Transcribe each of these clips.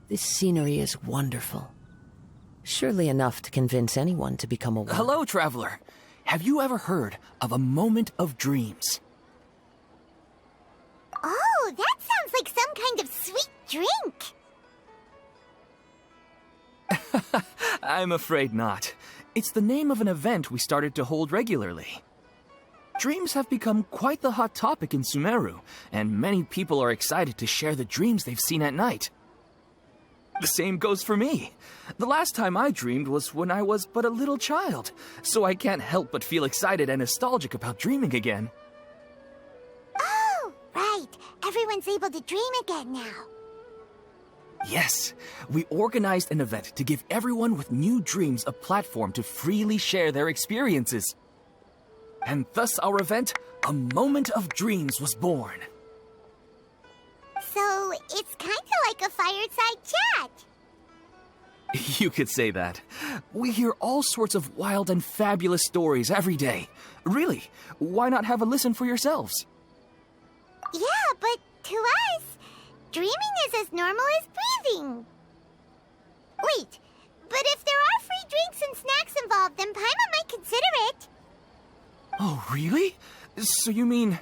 This scenery is wonderful. Surely enough to convince anyone to become a wizard. Hello, traveler. Have you ever heard of a moment of dreams? Oh, that sounds like some kind of sweet drink. I'm afraid not. It's the name of an event we started to hold regularly. Dreams have become quite the hot topic in Sumeru, and many people are excited to share the dreams they've seen at night. The same goes for me. The last time I dreamed was when I was but a little child, so I can't help but feel excited and nostalgic about dreaming again. Oh, right. Everyone's able to dream again now. Yes, we organized an event to give everyone with new dreams a platform to freely share their experiences. And thus our event, A Moment of Dreams, was born. So, it's kind of like a fireside chat. You could say that. We hear all sorts of wild and fabulous stories every day. Really, why not have a listen for yourselves? Yeah, but to us, dreaming is as normal as breathing. Wait, but if there are free drinks and snacks involved, then Paimon might consider it. Oh, really? So you mean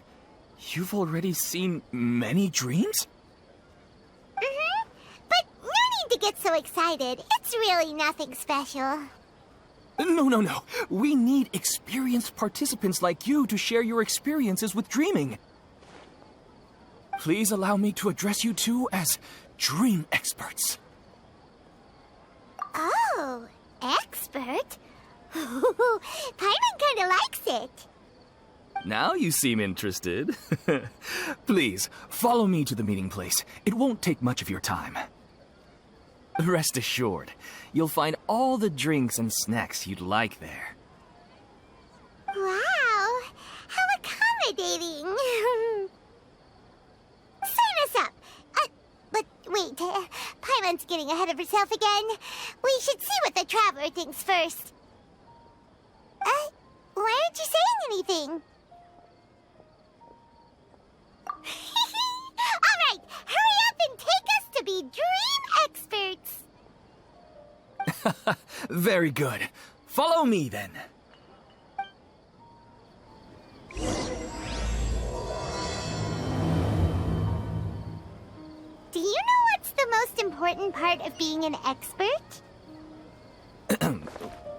you've already seen many dreams? Mm-hmm. But no need to get so excited. It's really nothing special. No. We need experienced participants like you to share your experiences with dreaming. Please allow me to address you two as dream experts. Oh, expert? Paimon kinda likes it. Now you seem interested. Please, follow me to the meeting place. It won't take much of your time. Rest assured, you'll find all the drinks and snacks you'd like there. Wow, how accommodating. Sign us up. But wait, Paimon's getting ahead of herself again. We should see what the traveler thinks first. Why aren't you saying anything? All right, hurry up and take us to be dream experts. Very good. Follow me, then. Do you know what's the most important part of being an expert?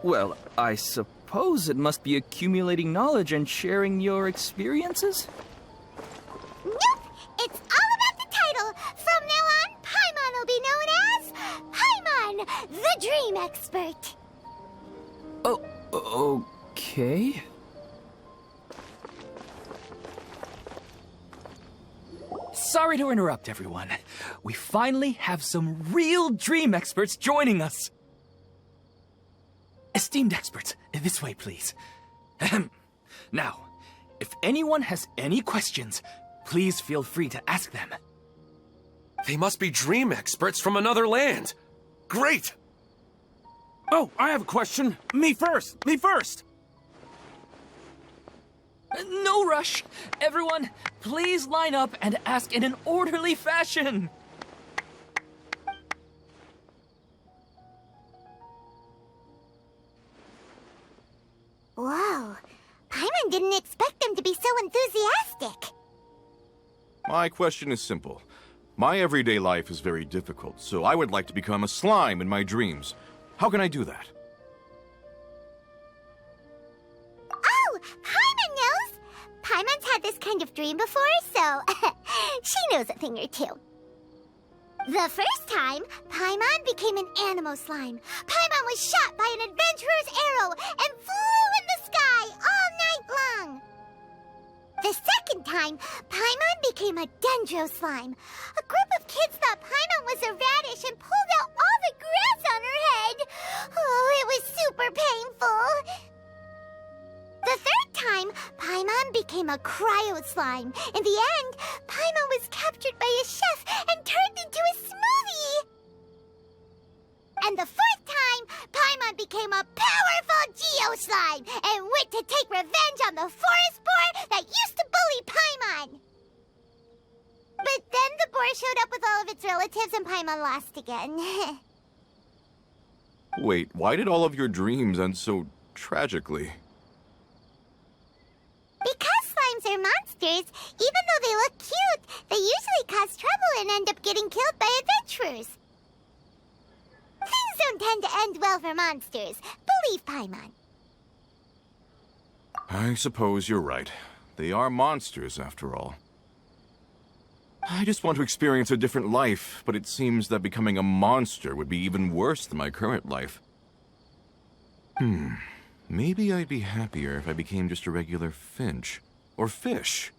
Well, I suppose it must be accumulating knowledge and sharing your experiences? Nope! It's all about the title! From now on, Paimon will be known as Paimon, the Dream Expert! Oh, okay. Sorry to interrupt, everyone. We finally have some real dream experts joining us. Esteemed experts, this way, please. Ahem. Now, if anyone has any questions, please feel free to ask them. They must be dream experts from another land. Great! Oh, I have a question. Me first! No rush. Everyone, please line up and ask in an orderly fashion. Whoa, Paimon didn't expect them to be so enthusiastic. My question is simple. My everyday life is very difficult, so I would like to become a slime in my dreams. How can I do that? Oh, Paimon knows! Paimon's had this kind of dream before, so she knows a thing or two. The first time, Paimon became an animal slime. Paimon was shot by an adventurer's arrow and flew in the sky all night long. The second time, Paimon became a dendro slime. A group of kids thought Paimon was a radish and pulled out all the grass on her head. Oh, it was super painful. The third time, Paimon became a cryo slime. In the end, Paimon was captured by a chef and turned into a smoothie. And the fourth time, Paimon became a powerful Geo slime and went to take revenge on the forest boar that used to bully Paimon. But then the boar showed up with all of its relatives and Paimon lost again. Wait, why did all of your dreams end so tragically? Because slimes are monsters, even though they look cute, they usually cause trouble and end up getting killed by adventurers. Things don't tend to end well for monsters. Believe Paimon. I suppose you're right. They are monsters, after all. I just want to experience a different life, but it seems that becoming a monster would be even worse than my current life. Maybe I'd be happier if I became just a regular finch. Or fish.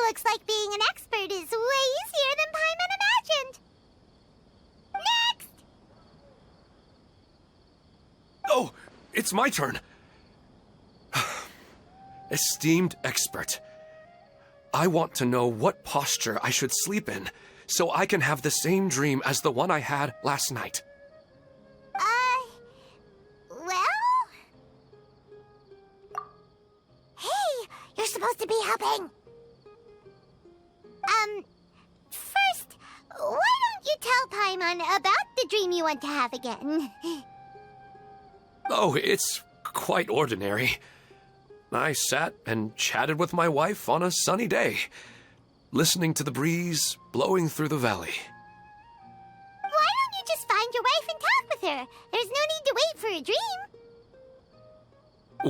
Looks like being an expert is way easier than Paimon imagined. Next! Oh, it's my turn. Esteemed expert, I want to know what posture I should sleep in so I can have the same dream as the one I had last night. Well? Hey, you're supposed to be helping. First, why don't you tell Paimon about the dream you want to have again? Oh, it's quite ordinary. I sat and chatted with my wife on a sunny day, listening to the breeze blowing through the valley. Why don't you just find your wife and talk with her? There's no need to wait for a dream.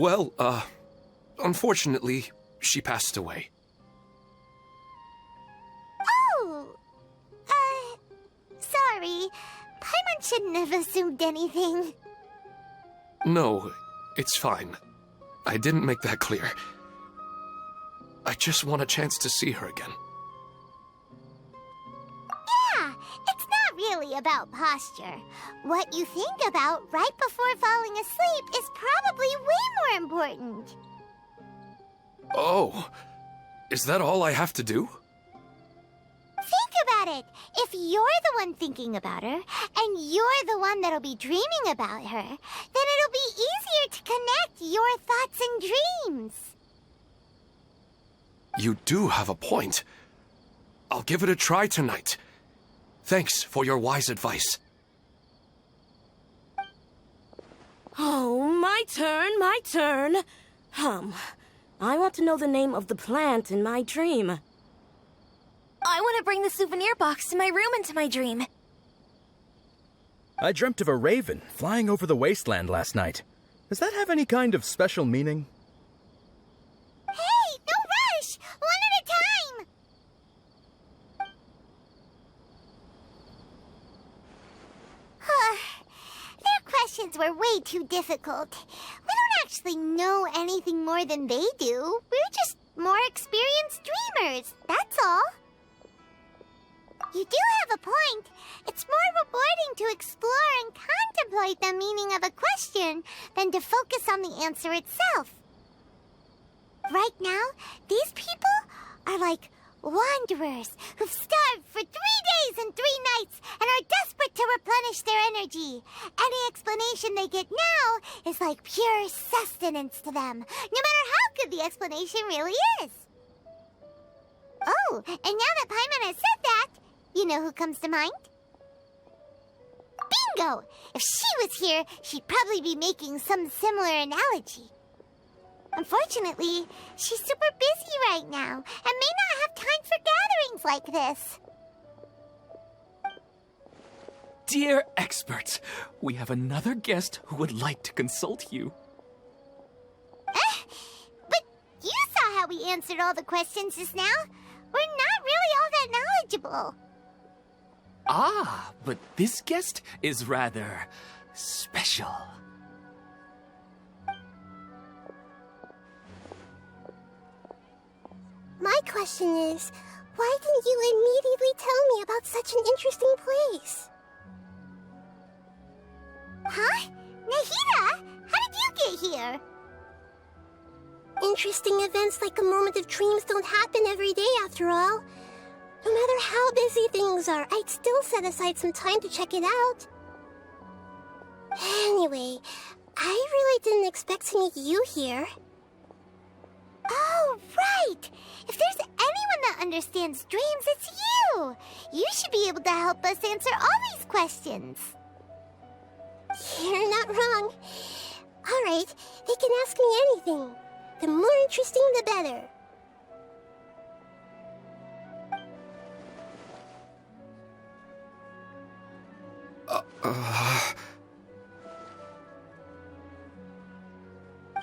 Well, unfortunately, she passed away. Oh, sorry. Paimon shouldn't have assumed anything. No, it's fine. I didn't make that clear. I just want a chance to see her again. Yeah, it's not really about posture. What you think about right before falling asleep is probably way more important. Oh, is that all I have to do? Think about it. If you're the one thinking about her, and you're the one that'll be dreaming about her, then it'll be easier to connect your thoughts and dreams. You do have a point. I'll give it a try tonight. Thanks for your wise advice. Oh, my turn, my turn. I want to know the name of the plant in my dream. I want to bring the souvenir box to my room into my dream. I dreamt of a raven flying over the wasteland last night. Does that have any kind of special meaning? Hey, no rush! One at a time! Their questions were way too difficult. We don't actually know anything more than they do. We're just more experienced dreamers, that's all. You do have a point. It's more rewarding to explore and contemplate the meaning of a question than to focus on the answer itself. Right now, these people are like wanderers who've starved for 3 days and 3 nights and are desperate to replenish their energy. Any explanation they get now is like pure sustenance to them, no matter how good the explanation really is. Oh, and now that Paimon has said that, you know who comes to mind? Bingo! If she was here, she'd probably be making some similar analogy. Unfortunately, she's super busy right now and may not have time for gatherings like this. Dear experts, we have another guest who would like to consult you. But you saw how we answered all the questions just now. We're not really all that knowledgeable. Ah, but this guest is rather special. My question is, why didn't you immediately tell me about such an interesting place? Huh? Nahida, how did you get here? Interesting events like a moment of dreams don't happen every day after all. No matter how busy things are, I'd still set aside some time to check it out. Anyway, I really didn't expect to meet you here. Oh, right! right! If there's anyone that understands dreams, it's you! You should be able to help us answer all these questions. You're not wrong. All right, they can ask me anything. The more interesting, the better.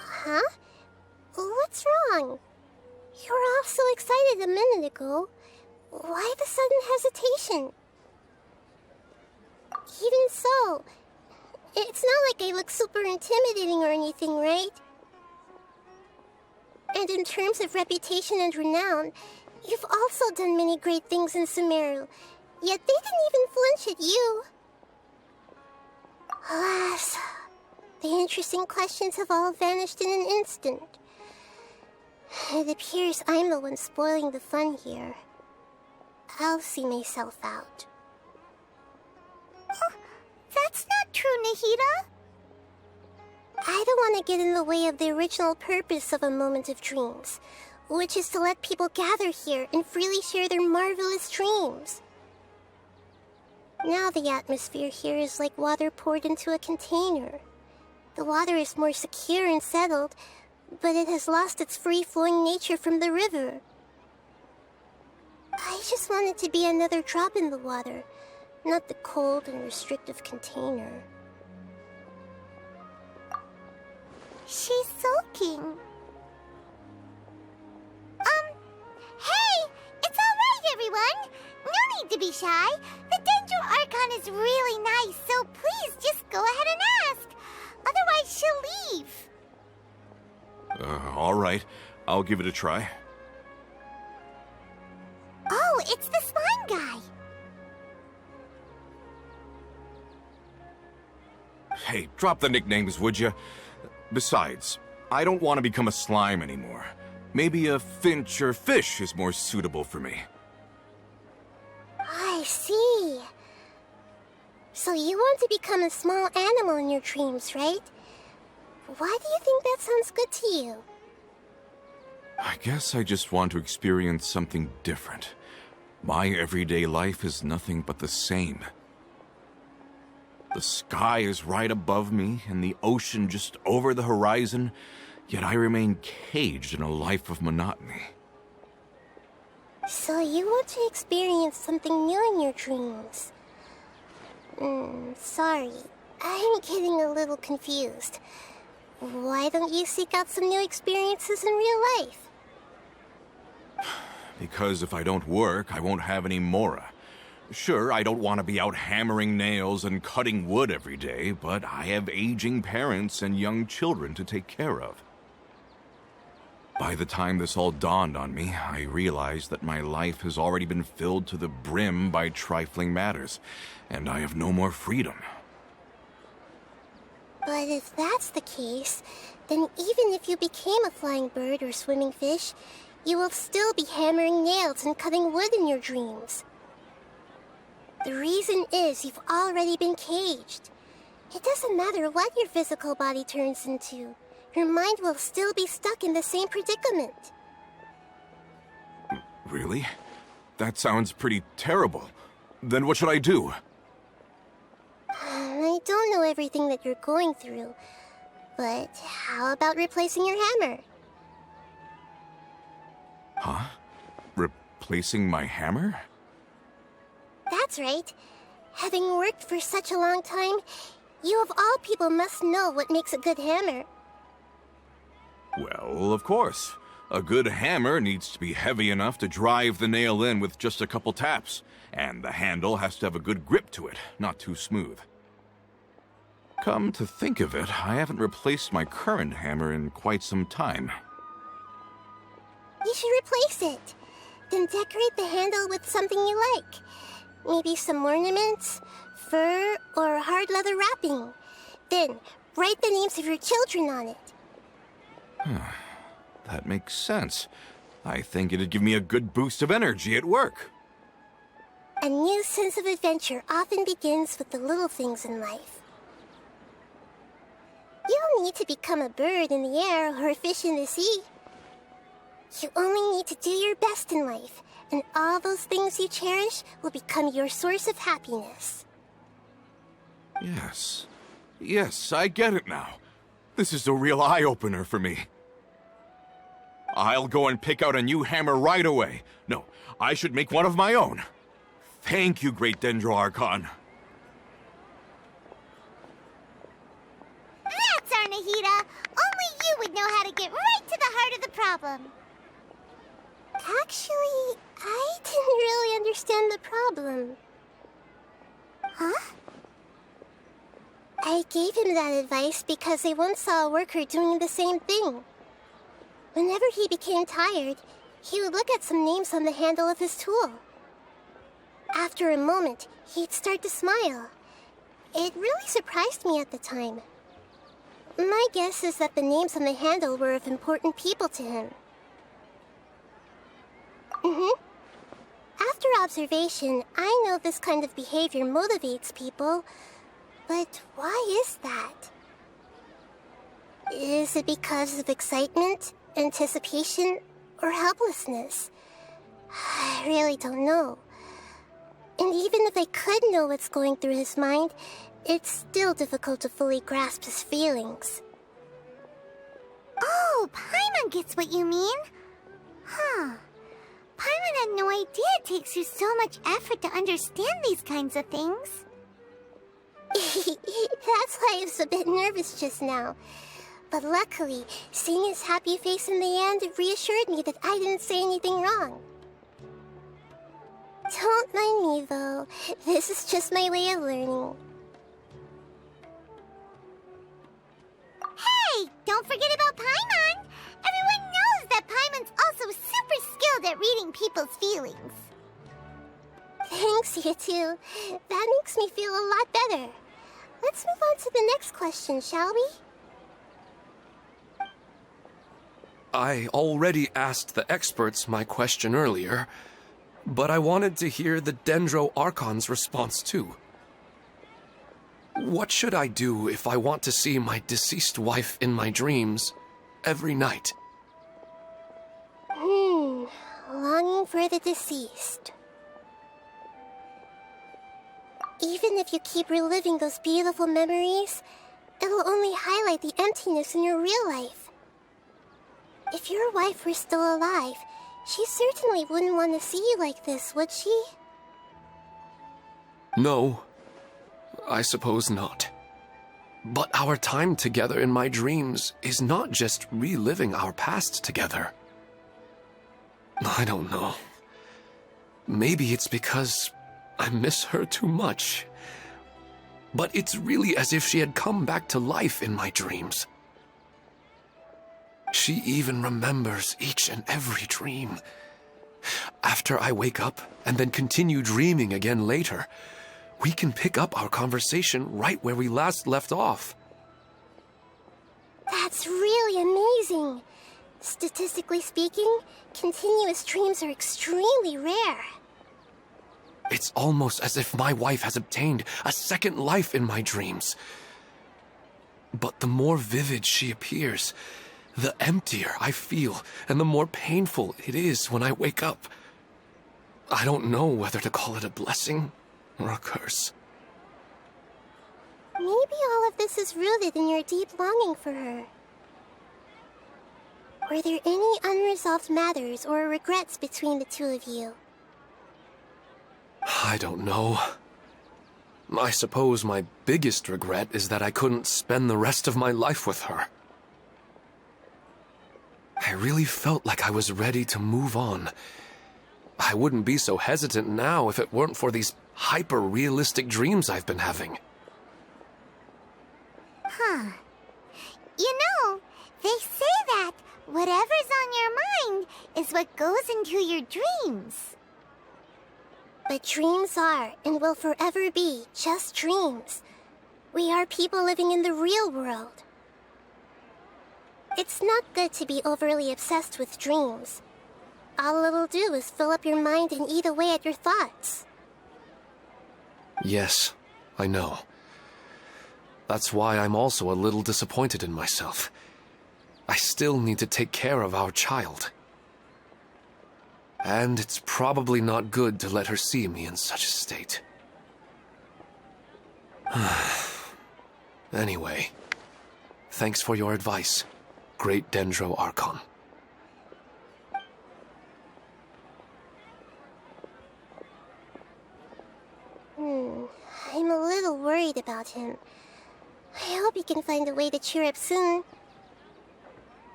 Huh? What's wrong? You were all so excited a minute ago. Why the sudden hesitation? Even so, it's not like I look super intimidating or anything, right? And in terms of reputation and renown, you've also done many great things in Sumeru, yet they didn't even flinch at you. Alas, the interesting questions have all vanished in an instant. It appears I'm the one spoiling the fun here. I'll see myself out. That's not true, Nahida. I don't want to get in the way of the original purpose of a Moment of Dreams, which is to let people gather here and freely share their marvelous dreams. Now the atmosphere here is like water poured into a container. The water is more secure and settled, but it has lost its free-flowing nature from the river. I just want it to be another drop in the water, not the cold and restrictive container. She's sulking. Hey! It's all right, everyone! No need to be shy. The Dendro Archon is really nice, so please just go ahead and ask. Otherwise, she'll leave. All right. I'll give it a try. Oh, it's the slime guy. Hey, drop the nicknames, would you? Besides, I don't want to become a slime anymore. Maybe a finch or fish is more suitable for me. I see. So you want to become a small animal in your dreams, right? Why do you think that sounds good to you? I guess I just want to experience something different. My everyday life is nothing but the same. The sky is right above me, and the ocean just over the horizon, yet I remain caged in a life of monotony. So you want to experience something new in your dreams? Sorry, I'm getting a little confused. Why don't you seek out some new experiences in real life? Because if I don't work, I won't have any Mora. Sure, I don't want to be out hammering nails and cutting wood every day, but I have aging parents and young children to take care of. By the time this all dawned on me, I realized that my life has already been filled to the brim by trifling matters, and I have no more freedom. But if that's the case, then even if you became a flying bird or swimming fish, you will still be hammering nails and cutting wood in your dreams. The reason is you've already been caged. It doesn't matter what your physical body turns into. Your mind will still be stuck in the same predicament. Really? That sounds pretty terrible. Then what should I do? I don't know everything that you're going through, but how about replacing your hammer? Huh? Replacing my hammer? That's right. Having worked for such a long time, you of all people must know what makes a good hammer. Well, of course. A good hammer needs to be heavy enough to drive the nail in with just a couple taps, and the handle has to have a good grip to it, not too smooth. Come to think of it, I haven't replaced my current hammer in quite some time. You should replace it. Then decorate the handle with something you like. Maybe some ornaments, fur, or hard leather wrapping. Then write the names of your children on it. That makes sense. I think it'd give me a good boost of energy at work. A new sense of adventure often begins with the little things in life. You don't need to become a bird in the air or a fish in the sea. You only need to do your best in life, and all those things you cherish will become your source of happiness. Yes. Yes, I get it now. This is a real eye-opener for me. I'll go and pick out a new hammer right away. No, I should make one of my own. Thank you, Great Dendro-Archon. That's Arnahita! Only you would know how to get right to the heart of the problem. Actually, I didn't really understand the problem. Huh? I gave him that advice because I once saw a worker doing the same thing. Whenever he became tired, he would look at some names on the handle of his tool. After a moment, he'd start to smile. It really surprised me at the time. My guess is that the names on the handle were of important people to him. After observation, I know this kind of behavior motivates people, but why is that? Is it because of excitement, anticipation, or helplessness? I really don't know. And even if I could know what's going through his mind, it's still difficult to fully grasp his feelings. Oh, Paimon gets what you mean. Huh. Paimon had no idea it takes you so much effort to understand these kinds of things. That's why I was a bit nervous just now. But luckily, seeing his happy face in the end reassured me that I didn't say anything wrong. Don't mind me, though. This is just my way of learning. Hey, don't forget about Paimon! Everyone knows that Paimon's also super skilled at reading people's feelings. Thanks, you two. That makes me feel a lot better. Let's move on to the next question, shall we? I already asked the experts my question earlier, but I wanted to hear the Dendro-Archon's response too. What should I do if I want to see my deceased wife in my dreams every night? Longing for the deceased. Even if you keep reliving those beautiful memories, it'll only highlight the emptiness in your real life. If your wife were still alive, she certainly wouldn't want to see you like this, would she? No, I suppose not. But our time together in my dreams is not just reliving our past together. I don't know. Maybe it's because I miss her too much. But it's really as if she had come back to life in my dreams. She even remembers each and every dream. After I wake up and then continue dreaming again later, we can pick up our conversation right where we last left off. That's really amazing. Statistically speaking, continuous dreams are extremely rare. It's almost as if my wife has obtained a second life in my dreams. But the more vivid she appears, the emptier I feel, and the more painful it is when I wake up. I don't know whether to call it a blessing or a curse. Maybe all of this is rooted in your deep longing for her. Were there any unresolved matters or regrets between the two of you? I don't know. I suppose my biggest regret is that I couldn't spend the rest of my life with her. I really felt like I was ready to move on. I wouldn't be so hesitant now if it weren't for these hyper-realistic dreams I've been having. Huh. You know, they say that whatever's on your mind is what goes into your dreams. But dreams are, and will forever be, just dreams. We are people living in the real world. It's not good to be overly obsessed with dreams. All it'll do is fill up your mind and eat away at your thoughts. Yes, I know. That's why I'm also a little disappointed in myself. I still need to take care of our child. And it's probably not good to let her see me in such a state. Anyway, thanks for your advice, Great Dendro Archon. I'm a little worried about him. I hope he can find a way to cheer up soon.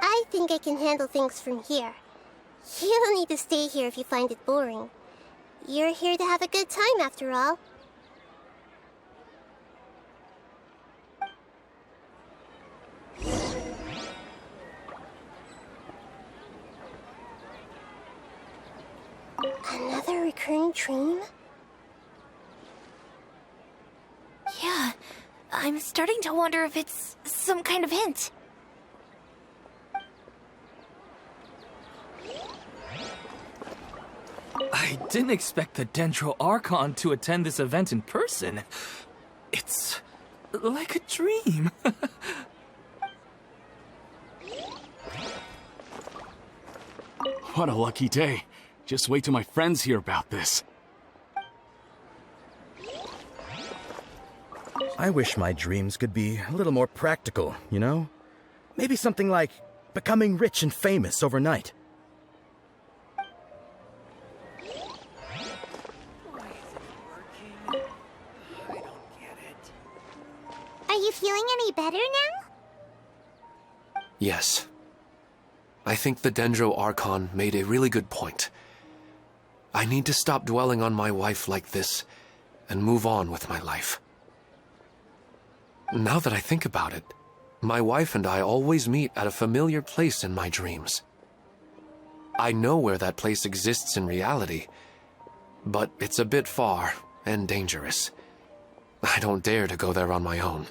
I think I can handle things from here. You don't need to stay here if you find it boring. You're here to have a good time, after all. Another recurring dream? Yeah, I'm starting to wonder if it's some kind of hint. I didn't expect the Dendro Archon to attend this event in person. It's like a dream. What a lucky day. Just wait till my friends hear about this. I wish my dreams could be a little more practical, you know? Maybe something like becoming rich and famous overnight. Are you feeling any better now? Yes. I think the Dendro Archon made a really good point. I need to stop dwelling on my wife like this and move on with my life. Now that I think about it, my wife and I always meet at a familiar place in my dreams. I know where that place exists in reality, but it's a bit far and dangerous. I don't dare to go there on my own.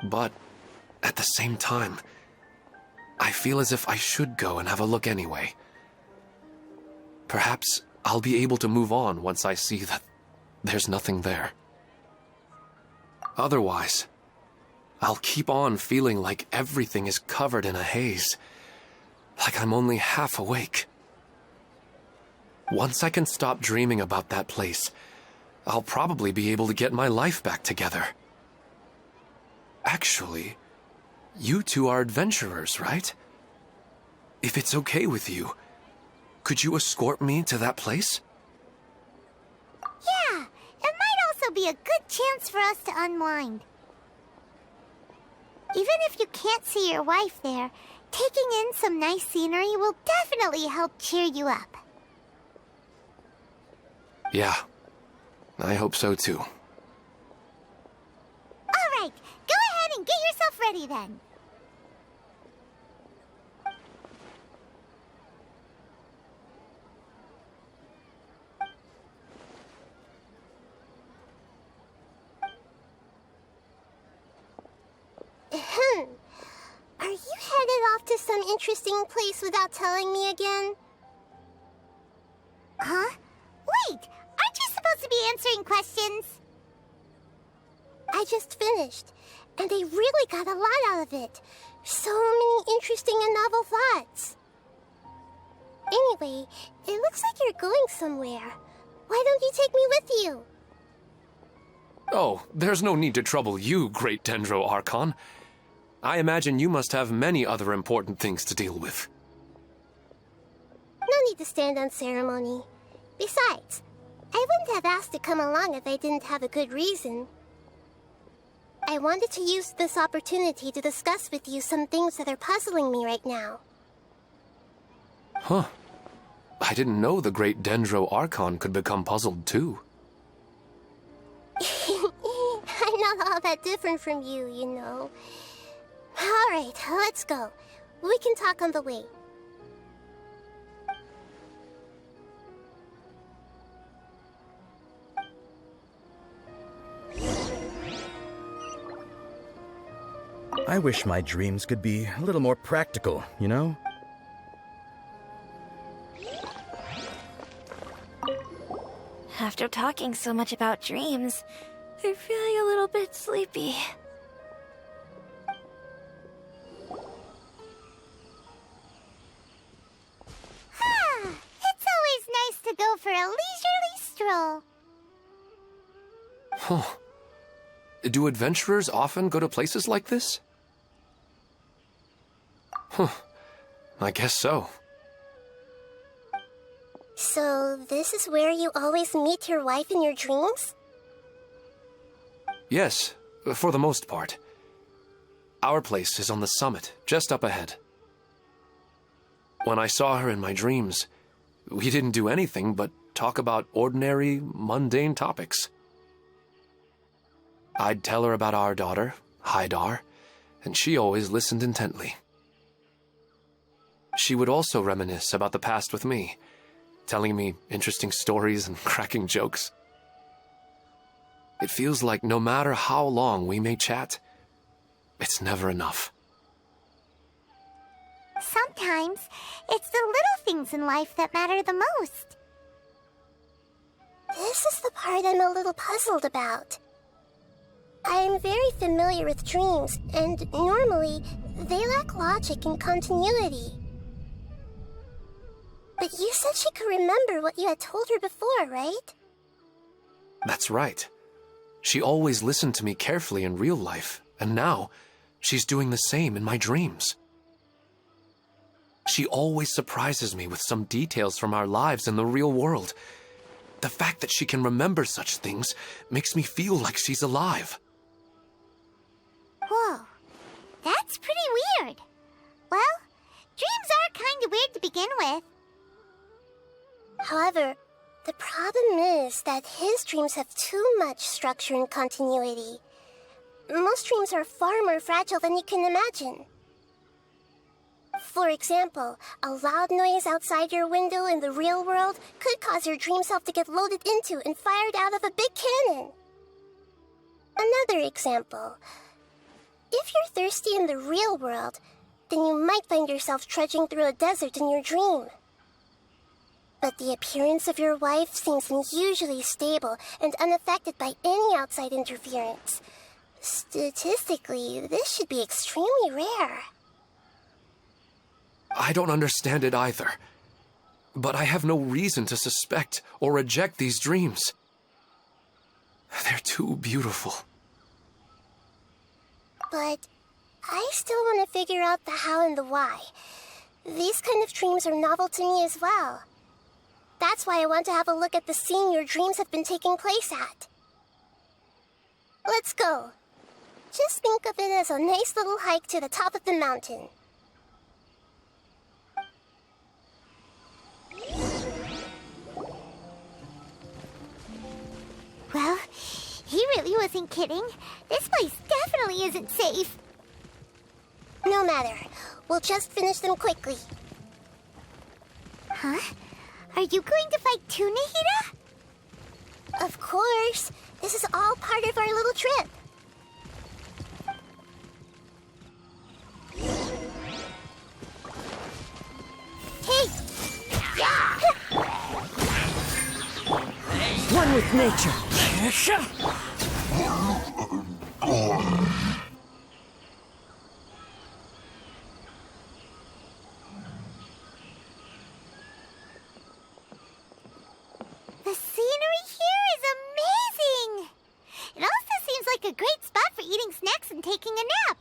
But at the same time, I feel as if I should go and have a look anyway. Perhaps I'll be able to move on once I see that there's nothing there. Otherwise, I'll keep on feeling like everything is covered in a haze, like I'm only half awake. Once I can stop dreaming about that place, I'll probably be able to get my life back together. Actually, you two are adventurers, right? If it's okay with you, could you escort me to that place? Yeah, it might also be a good chance for us to unwind. Even if you can't see your wife there, taking in some nice scenery will definitely help cheer you up. Yeah, I hope so too. All right, go ahead and get yourself ready then. Are you headed off to some interesting place without telling me again? Huh? Wait, aren't you supposed to be answering questions? I just finished, and I really got a lot out of it. So many interesting and novel thoughts. Anyway, it looks like you're going somewhere. Why don't you take me with you? Oh, there's no need to trouble you, Great Dendro Archon. I imagine you must have many other important things to deal with. No need to stand on ceremony. Besides, I wouldn't have asked to come along if I didn't have a good reason. I wanted to use this opportunity to discuss with you some things that are puzzling me right now. Huh. I didn't know the Great Dendro Archon could become puzzled too. I'm not all that different from you, you know. Alright, let's go. We can talk on the way. I wish my dreams could be a little more practical, you know? After talking so much about dreams, I'm feeling a little bit sleepy. to go for a leisurely stroll. Huh. Do adventurers often go to places like this? Huh. I guess so. So, this is where you always meet your wife in your dreams? Yes, for the most part. Our place is on the summit, just up ahead. When I saw her in my dreams, we didn't do anything but talk about ordinary, mundane topics. I'd tell her about our daughter, Haidar, and she always listened intently. She would also reminisce about the past with me, telling me interesting stories and cracking jokes. It feels like no matter how long we may chat, it's never enough. Sometimes, it's the little things in life that matter the most. This is the part I'm a little puzzled about. I'm very familiar with dreams, and normally, they lack logic and continuity. But you said she could remember what you had told her before, right? That's right. She always listened to me carefully in real life, and now, she's doing the same in my dreams. She always surprises me with some details from our lives in the real world. The fact that she can remember such things makes me feel like she's alive. Whoa, that's pretty weird. Well, dreams are kind of weird to begin with. However, the problem is that his dreams have too much structure and continuity. Most dreams are far more fragile than you can imagine. For example, a loud noise outside your window in the real world could cause your dream self to get loaded into and fired out of a big cannon. Another example. If you're thirsty in the real world, then you might find yourself trudging through a desert in your dream. But the appearance of your wife seems unusually stable and unaffected by any outside interference. Statistically, this should be extremely rare. I don't understand it either. But I have no reason to suspect or reject these dreams. They're too beautiful. But I still want to figure out the how and the why. These kind of dreams are novel to me as well. That's why I want to have a look at the scene your dreams have been taking place at. Let's go. Just think of it as a nice little hike to the top of the mountain. Well, he really wasn't kidding. This place definitely isn't safe. No matter. We'll just finish them quickly. Huh? Are you going to fight too, Nahida? Of course. This is all part of our little trip. Hey! One with nature. The scenery here is amazing! It also seems like a great spot for eating snacks and taking a nap.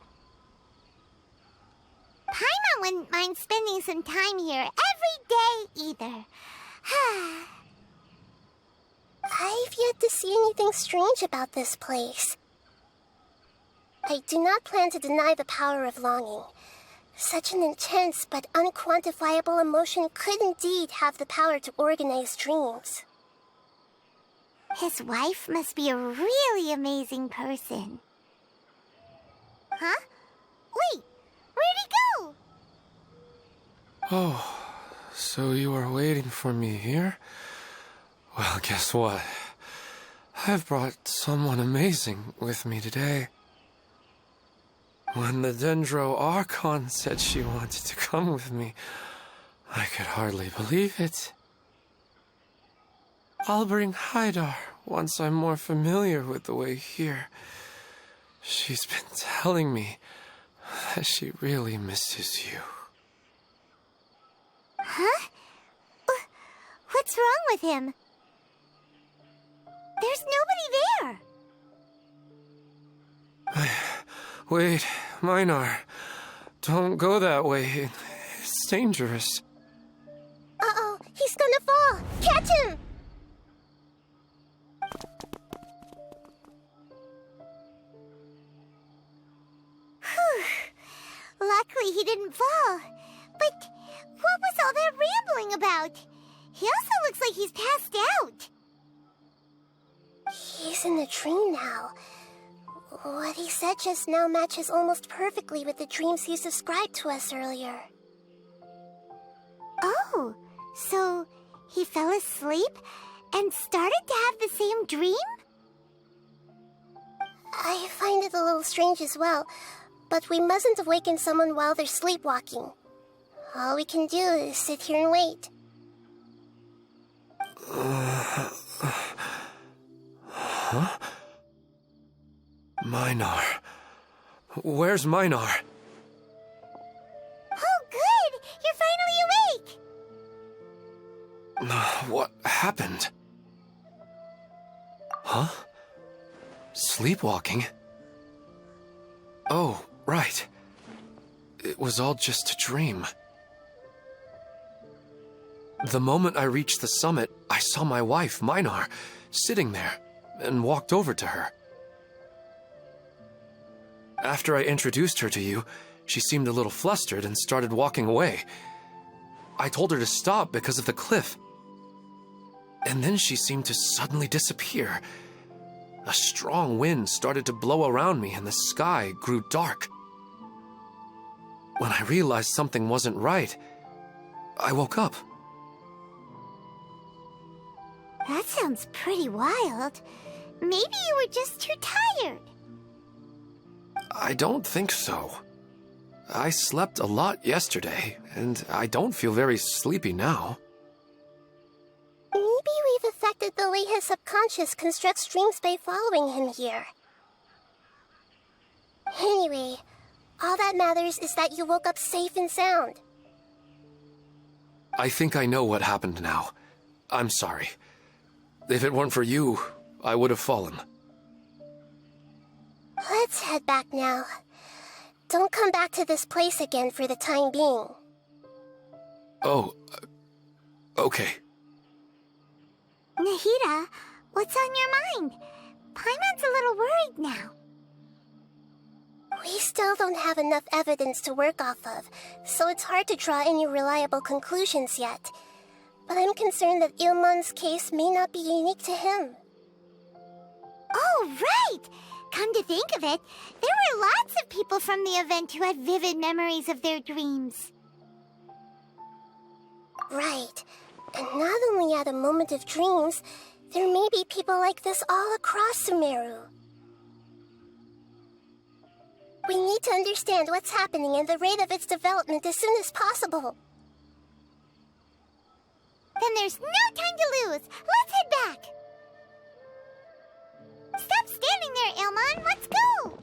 Paimon wouldn't mind spending some time here every day either. I've yet to see anything strange about this place. I do not plan to deny the power of longing. Such an intense but unquantifiable emotion could indeed have the power to organize dreams. His wife must be a really amazing person. Huh? Wait, where'd he go? Oh, so you are waiting for me here? Well, guess what? I've brought someone amazing with me today. When the Dendro Archon said she wanted to come with me, I could hardly believe it. I'll bring Haidar once I'm more familiar with the way here. She's been telling me that she really misses you. Huh? What's wrong with him? There's nobody there. Wait, Minar. Don't go that way. It's dangerous. Uh-oh, he's gonna fall! Catch him! Whew. Luckily he didn't fall. But what was all that rambling about? He also looks like he's passed out. He's in the dream now. What he said just now matches almost perfectly with the dreams he's described to us earlier. Oh, so he fell asleep and started to have the same dream? I find it a little strange as well, but we mustn't awaken someone while they're sleepwalking. All we can do is sit here and wait. Huh? Minar. Where's Minar? Oh, good! You're finally awake! What happened? Huh? Sleepwalking? Oh, right. It was all just a dream. The moment I reached the summit, I saw my wife, Minar, sitting there, and walked over to her. After I introduced her to you, she seemed a little flustered and started walking away. I told her to stop because of the cliff. And then she seemed to suddenly disappear. A strong wind started to blow around me and the sky grew dark. When I realized something wasn't right, I woke up. That sounds pretty wild. Maybe you were just too tired. I don't think so. I slept a lot yesterday, and I don't feel very sleepy now. Maybe we've affected the way his subconscious constructs dreams by following him here. Anyway, all that matters is that you woke up safe and sound. I think I know what happened now. I'm sorry. If it weren't for you, I would have fallen. Let's head back now. Don't come back to this place again for the time being. Oh, okay. Nahida, what's on your mind? Paimon's a little worried now. We still don't have enough evidence to work off of, so it's hard to draw any reliable conclusions yet. But I'm concerned that Ilmon's case may not be unique to him. Oh, right! Come to think of it, there were lots of people from the event who had vivid memories of their dreams. Right. And not only at a moment of dreams, there may be people like this all across Sumeru. We need to understand what's happening and the rate of its development as soon as possible. Then there's no time to lose. Let's head back. Stop standing there, Ilmon. Let's go.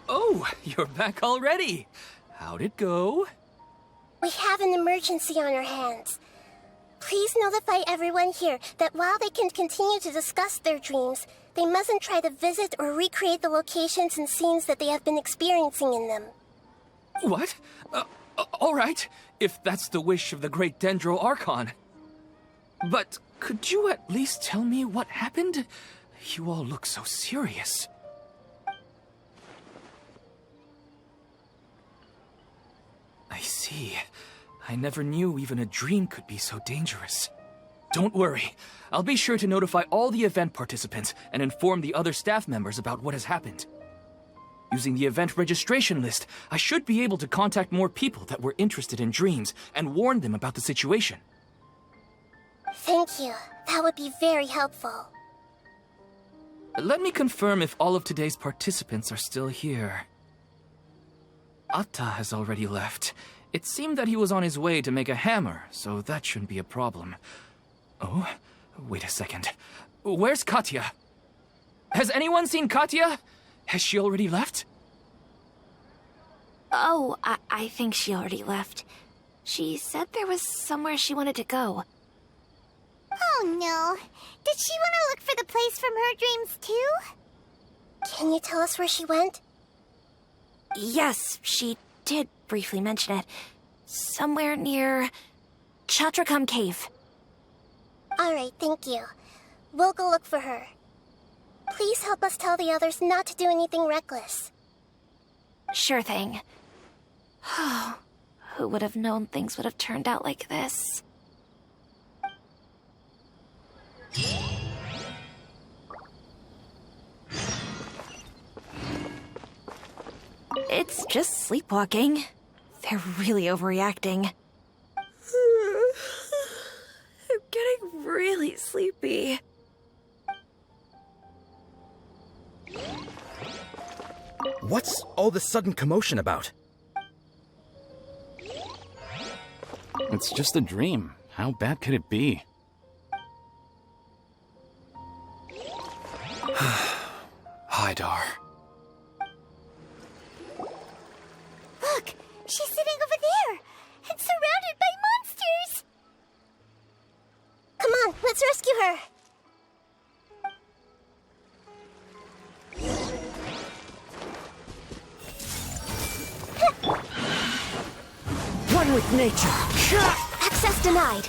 Oh, you're back already. How'd it go? We have an emergency on our hands. Please notify everyone here that while they can continue to discuss their dreams, they mustn't try to visit or recreate the locations and scenes that they have been experiencing in them. What? All right, if that's the wish of the great Dendro Archon. But could you at least tell me what happened? You all look so serious. I see. I never knew even a dream could be so dangerous. Don't worry. I'll be sure to notify all the event participants and inform the other staff members about what has happened. Using the event registration list, I should be able to contact more people that were interested in dreams and warn them about the situation. Thank you. That would be very helpful. Let me confirm if all of today's participants are still here. Atta has already left. It seemed that he was on his way to make a hammer, so that shouldn't be a problem. Oh, wait a second. Where's Katya? Has anyone seen Katya? Has she already left? Oh, I think she already left. She said there was somewhere she wanted to go. Oh no. Did she want to look for the place from her dreams too? Can you tell us where she went? Yes, she did briefly mention it. Somewhere near Chatrakam Cave. Alright, thank you. We'll go look for her. Please help us tell the others not to do anything reckless. Sure thing. Who would have known things would have turned out like this? It's just sleepwalking. They're really overreacting. I'm getting really sleepy. What's all this sudden commotion about? It's just a dream. How bad could it be? Hydar. Look, she's sitting over there and surrounded by monsters. Come on, let's rescue her. One with nature. Access denied.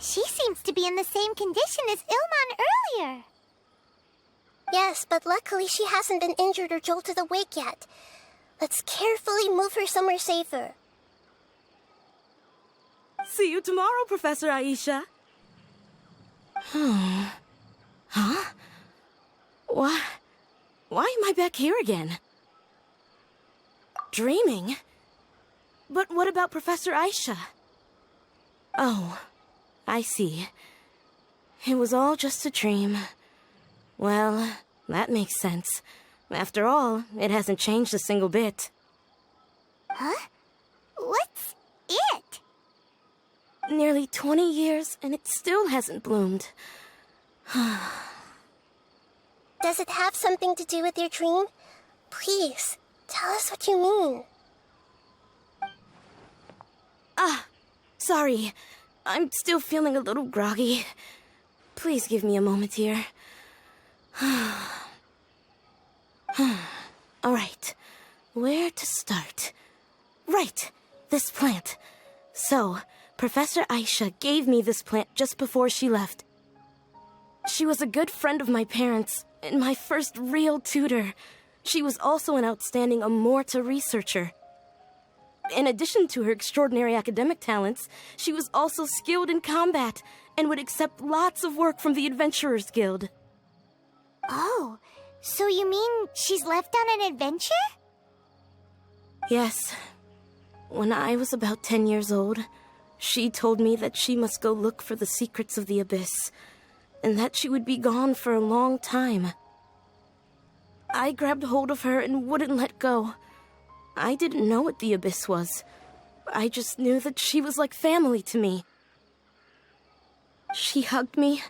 She seems to be in the same condition as Ilman earlier. Yes, but luckily she hasn't been injured or jolted awake yet. Let's carefully move her somewhere safer. See you tomorrow, Professor Aisha. Huh? Why am I back here again? Dreaming? But what about Professor Aisha? Oh, I see. It was all just a dream. Well, that makes sense. After all, it hasn't changed a single bit. Huh? What's it? Nearly 20 years, and it still hasn't bloomed. Does it have something to do with your dream? Please, tell us what you mean. Sorry. I'm still feeling a little groggy. Please give me a moment here. Alright, where to start? Right, this plant. So, Professor Aisha gave me this plant just before she left. She was a good friend of my parents, and my first real tutor. She was also an outstanding Amorta researcher. In addition to her extraordinary academic talents, she was also skilled in combat and would accept lots of work from the Adventurers Guild. Oh, so you mean she's left on an adventure? Yes. When I was about 10 years old, she told me that she must go look for the secrets of the Abyss, and that she would be gone for a long time. I grabbed hold of her and wouldn't let go. I didn't know what the Abyss was. I just knew that she was like family to me. She hugged me,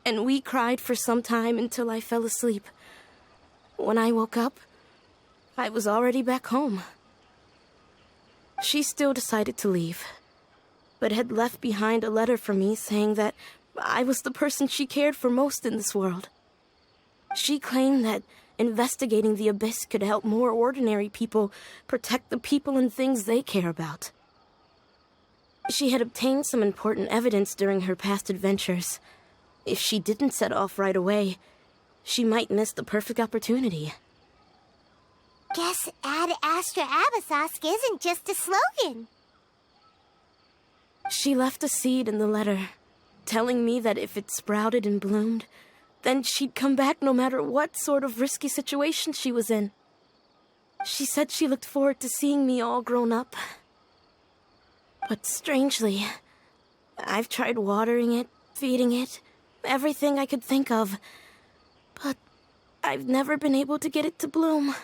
and we cried for some time until I fell asleep. When I woke up, I was already back home. She still decided to leave, but had left behind a letter for me saying that I was the person she cared for most in this world. She claimed that investigating the Abyss could help more ordinary people protect the people and things they care about. She had obtained some important evidence during her past adventures. If she didn't set off right away, she might miss the perfect opportunity. Guess Ad Astra Abyssosque isn't just a slogan. She left a seed in the letter, telling me that if it sprouted and bloomed, then she'd come back no matter what sort of risky situation she was in. She said she looked forward to seeing me all grown up. But strangely, I've tried watering it, feeding it, everything I could think of, but I've never been able to get it to bloom.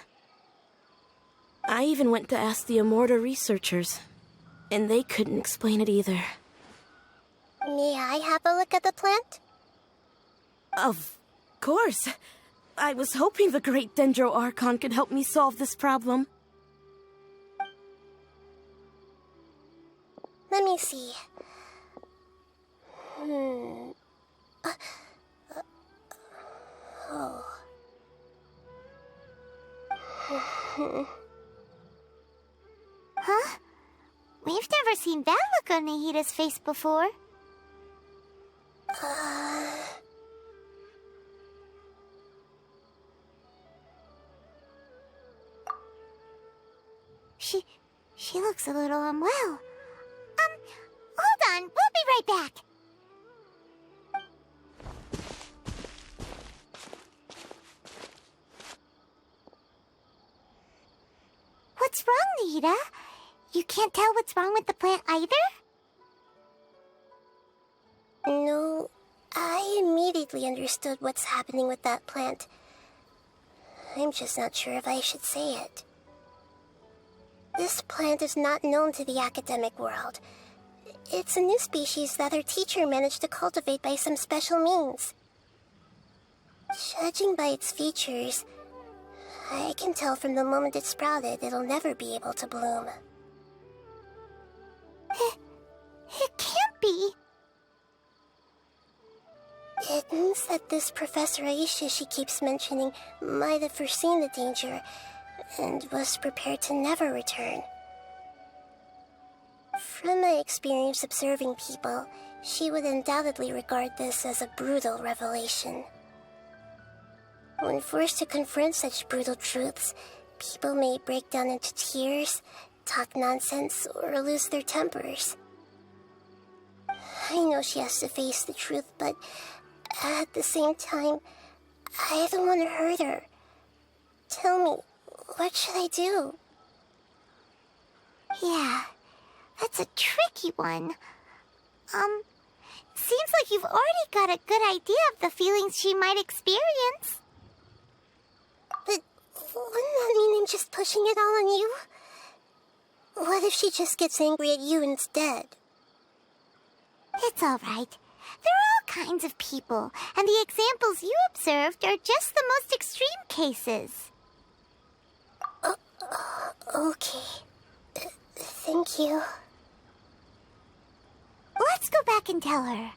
I even went to ask the Immorta researchers, and they couldn't explain it either. May I have a look at the plant? Of course. I was hoping the great Dendro Archon could help me solve this problem. Let me see. Huh? We've never seen that look on Nahida's face before. She looks a little unwell. Hold on, we'll be right back. What's wrong, Nahida? You can't tell what's wrong with the plant either? No, I immediately understood what's happening with that plant. I'm just not sure if I should say it. This plant is not known to the academic world. It's a new species that our teacher managed to cultivate by some special means. Judging by its features, I can tell from the moment it sprouted it'll never be able to bloom. It can't be. It means that this Professor Aisha she keeps mentioning might have foreseen the danger and was prepared to never return. From my experience observing people, she would undoubtedly regard this as a brutal revelation. When forced to confront such brutal truths, people may break down into tears, talk nonsense, or lose their tempers. I know she has to face the truth, but at the same time, I don't want to hurt her. Tell me, what should I do? Yeah, that's a tricky one. Seems like you've already got a good idea of the feelings she might experience. But wouldn't that mean I'm just pushing it all on you? What if she just gets angry at you instead? It's all right. There are all kinds of people, and the examples you observed are just the most extreme cases. Okay. Thank you. Let's go back and tell her.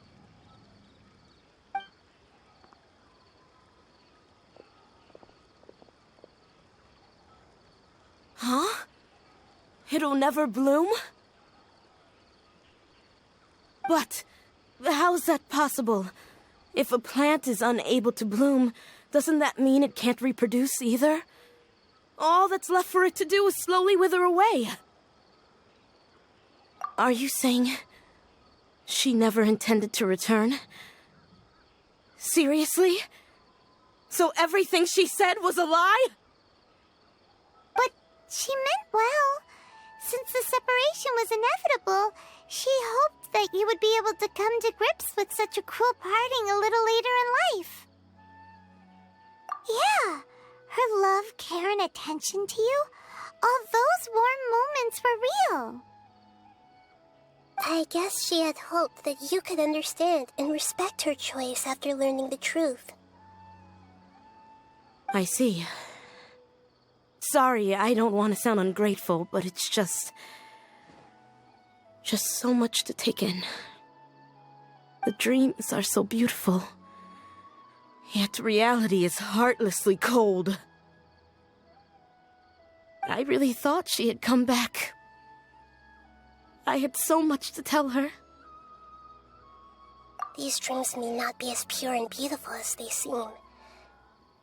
Huh? It'll never bloom? But how's that possible? If a plant is unable to bloom, doesn't that mean it can't reproduce either? All that's left for it to do is slowly wither away. Are you saying she never intended to return? Seriously? So everything she said was a lie? But she meant well. Since the separation was inevitable, she hoped that you would be able to come to grips with such a cruel parting a little later in life. Yeah, her love, care, and attention to you, all those warm moments were real. I guess she had hoped that you could understand and respect her choice after learning the truth. I see. Sorry, I don't want to sound ungrateful, but it's just so much to take in. The dreams are so beautiful, yet reality is heartlessly cold. I really thought she had come back. I had so much to tell her. These dreams may not be as pure and beautiful as they seem.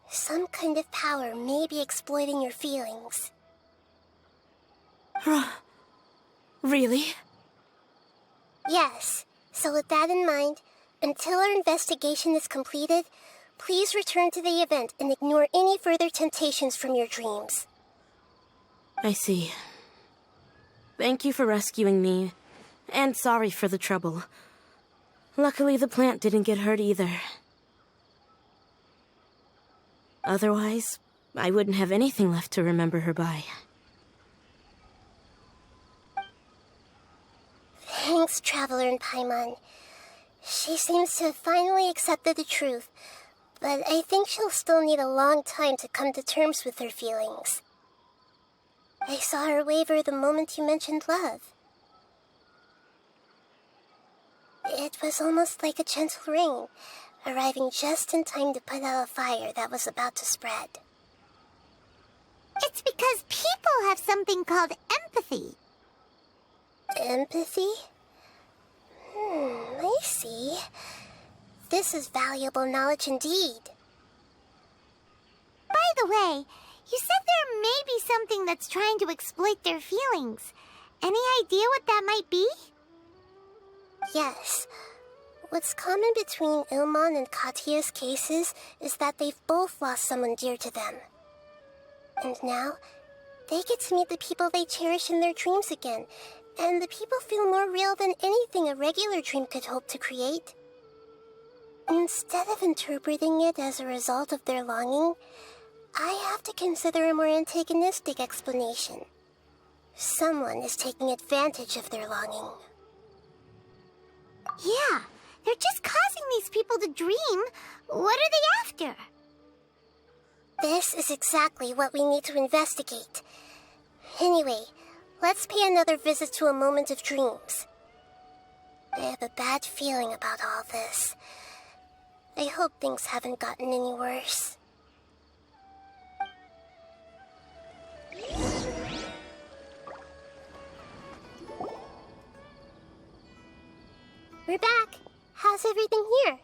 Some kind of power may be exploiting your feelings. Really? Yes. So with that in mind, until our investigation is completed, please return to the event and ignore any further temptations from your dreams. I see. Thank you for rescuing me, and sorry for the trouble. Luckily, the plant didn't get hurt either. Otherwise, I wouldn't have anything left to remember her by. Thanks, Traveler in Paimon. She seems to have finally accepted the truth, but I think she'll still need a long time to come to terms with her feelings. I saw her waver the moment you mentioned love. It was almost like a gentle rain, arriving just in time to put out a fire that was about to spread. It's because people have something called empathy. Empathy? I see. This is valuable knowledge indeed. By the way, you said there may be something that's trying to exploit their feelings. Any idea what that might be? Yes. What's common between Ilmon and Katya's cases is that they've both lost someone dear to them. And now, they get to meet the people they cherish in their dreams again, and the people feel more real than anything a regular dream could hope to create. Instead of interpreting it as a result of their longing, I have to consider a more antagonistic explanation. Someone is taking advantage of their longing. Yeah, they're just causing these people to dream. What are they after? This is exactly what we need to investigate. Anyway, let's pay another visit to a moment of dreams. I have a bad feeling about all this. I hope things haven't gotten any worse. We're back. How's everything here?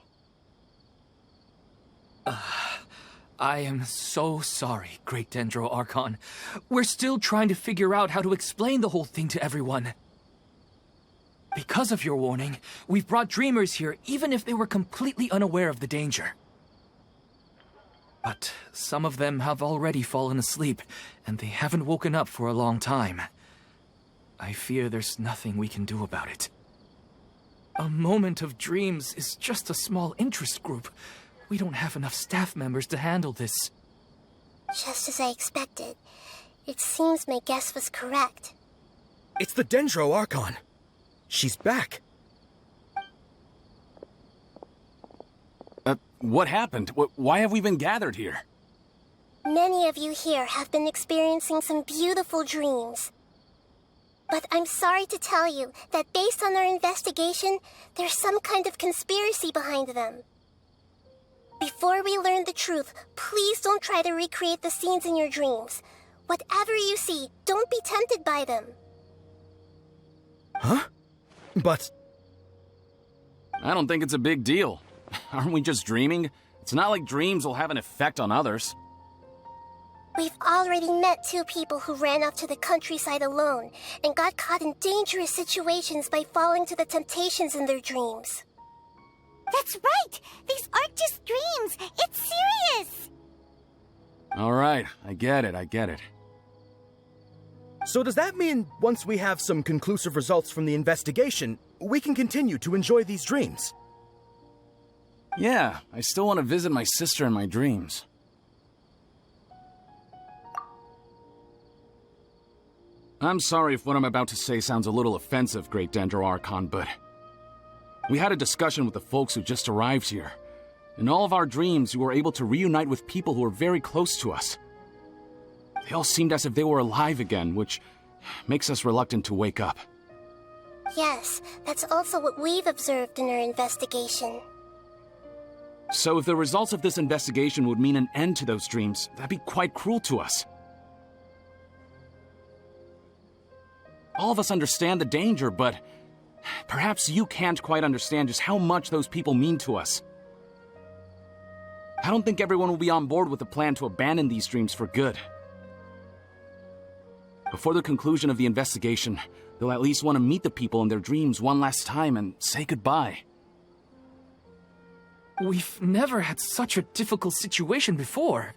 I am so sorry, Great Dendro Archon. We're still trying to figure out how to explain the whole thing to everyone. Because of your warning, we've brought dreamers here even if they were completely unaware of the danger. But some of them have already fallen asleep, and they haven't woken up for a long time. I fear there's nothing we can do about it. A moment of dreams is just a small interest group. We don't have enough staff members to handle this. Just as I expected. It seems my guess was correct. It's the Dendro Archon. She's back. What happened? Why have we been gathered here? Many of you here have been experiencing some beautiful dreams. But I'm sorry to tell you that based on our investigation, there's some kind of conspiracy behind them. Before we learn the truth, please don't try to recreate the scenes in your dreams. Whatever you see, don't be tempted by them. Huh? But... I don't think it's a big deal. Aren't we just dreaming? It's not like dreams will have an effect on others. We've already met 2 people who ran off to the countryside alone and got caught in dangerous situations by falling to the temptations in their dreams. That's right! These aren't just dreams! It's serious! All right, I get it. So does that mean once we have some conclusive results from the investigation, we can continue to enjoy these dreams? Yeah, I still want to visit my sister in my dreams. I'm sorry if what I'm about to say sounds a little offensive, Great Dendro Archon, but... we had a discussion with the folks who just arrived here. In all of our dreams, we were able to reunite with people who were very close to us. They all seemed as if they were alive again, which makes us reluctant to wake up. Yes, that's also what we've observed in our investigation. So if the results of this investigation would mean an end to those dreams, that'd be quite cruel to us. All of us understand the danger, but perhaps you can't quite understand just how much those people mean to us. I don't think everyone will be on board with the plan to abandon these dreams for good. Before the conclusion of the investigation, they'll at least want to meet the people in their dreams one last time and say goodbye. We've never had such a difficult situation before.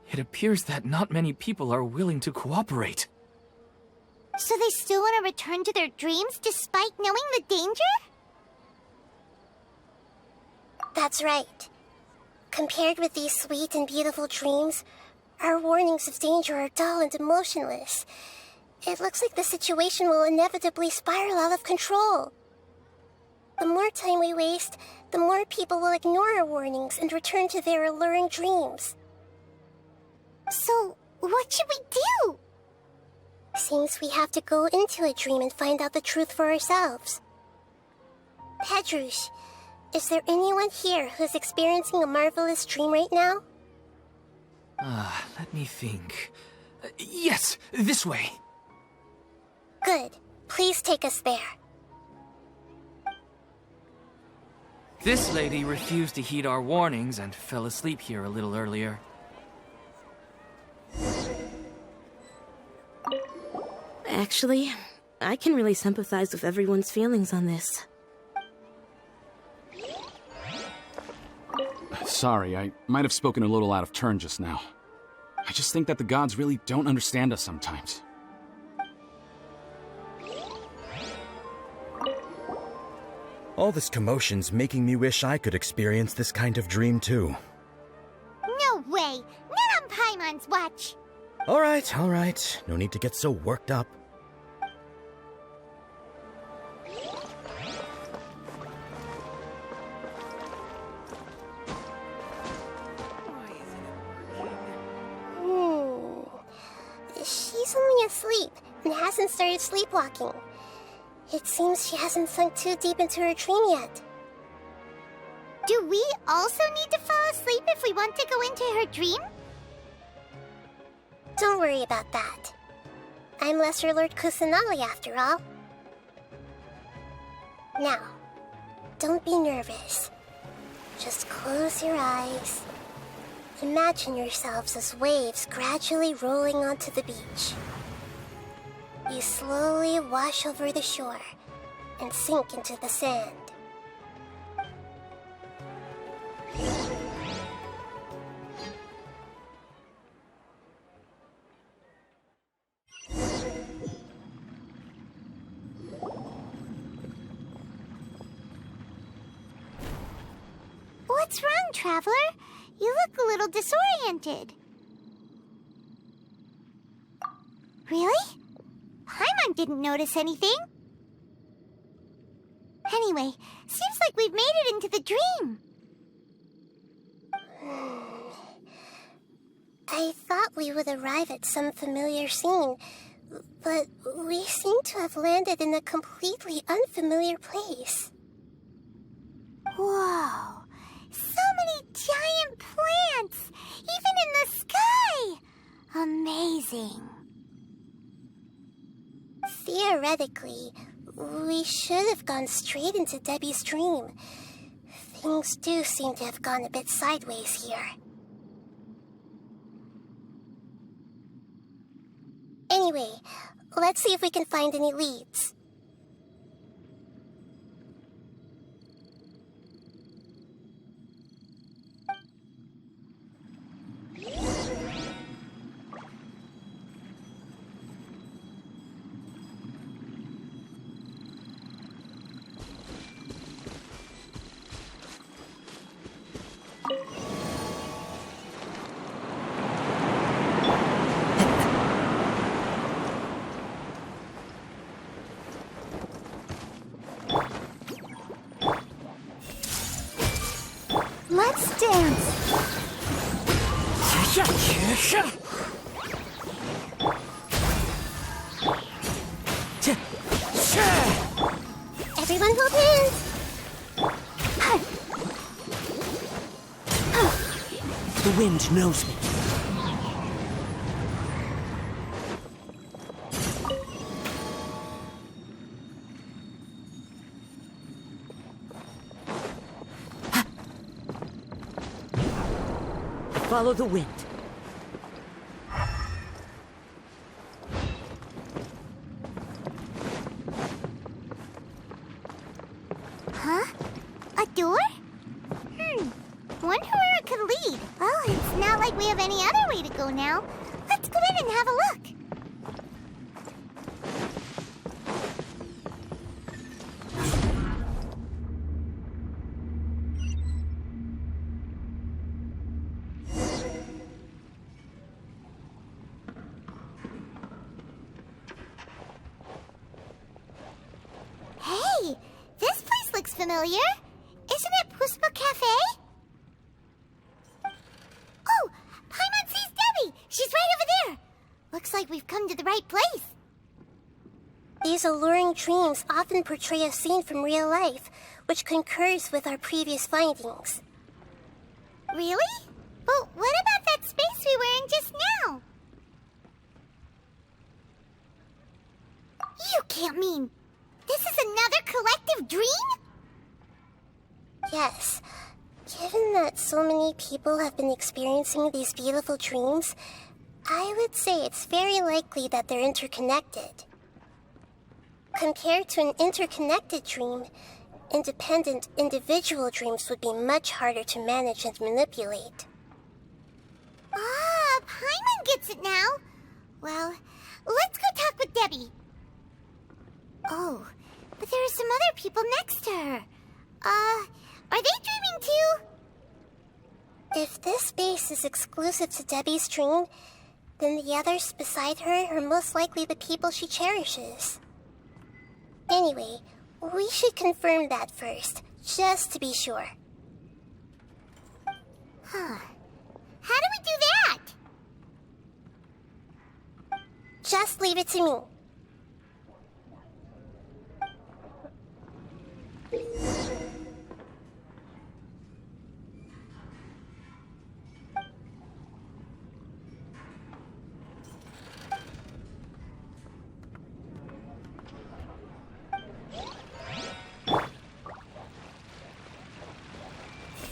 It appears that not many people are willing to cooperate. So they still want to return to their dreams despite knowing the danger? That's right. Compared with these sweet and beautiful dreams, our warnings of danger are dull and emotionless. It looks like the situation will inevitably spiral out of control. more time we waste, the more people will ignore our warnings and return to their alluring dreams. So, what should we do? Seems we have to go into a dream and find out the truth for ourselves. Pedrush, is there anyone here who's experiencing a marvelous dream right now? Let me think. Yes, this way. Good. Please take us there. This lady refused to heed our warnings and fell asleep here a little earlier. Actually, I can really sympathize with everyone's feelings on this. Sorry, I might have spoken a little out of turn just now. I just think that the gods really don't understand us sometimes. All this commotion's making me wish I could experience this kind of dream too. No way! Not on Paimon's watch! All right. No need to get so worked up. She's only asleep and hasn't started sleepwalking. It seems she hasn't sunk too deep into her dream yet. Do we also need to fall asleep if we want to go into her dream? Don't worry about that. I'm Lesser Lord Kusanali after all. Now, don't be nervous. Just close your eyes. Imagine yourselves as waves gradually rolling onto the beach. You slowly wash over the shore and sink into the sand. What's wrong, Traveler? You look a little disoriented. Really? Paimon didn't notice anything. Anyway, seems like we've made it into the dream. I thought we would arrive at some familiar scene, but we seem to have landed in a completely unfamiliar place. Whoa! So many giant plants! Even in the sky! Amazing. Theoretically, we should have gone straight into Debbie's dream. Things do seem to have gone a bit sideways here. Anyway, let's see if we can find any leads. Let's dance! Everyone hold hands! The wind knows me. Follow the wind. Huh? A door? Wonder where it could lead. Well, it's not like we have any other way to go now. Let's go in and have a look. Hey, this place looks familiar. Isn't it Puspa Cafe? Oh, Paimon sees Debbie! She's right over there! Looks like we've come to the right place. These alluring dreams often portray a scene from real life, which concurs with our previous findings. Really? But what about that space we were in just now? You can't mean... this is another collective dream? Yes. Given that so many people have been experiencing these beautiful dreams, I would say it's very likely that they're interconnected. Compared to an interconnected dream, independent individual dreams would be much harder to manage and manipulate. Ah, Paimon gets it now. Well, let's go talk with Debbie. Oh, but there are some other people next to her. Are they dreaming too? If this space is exclusive to Debbie's dream, then the others beside her are most likely the people she cherishes. Anyway, we should confirm that first, just to be sure. Huh. How do we do that? Just leave it to me.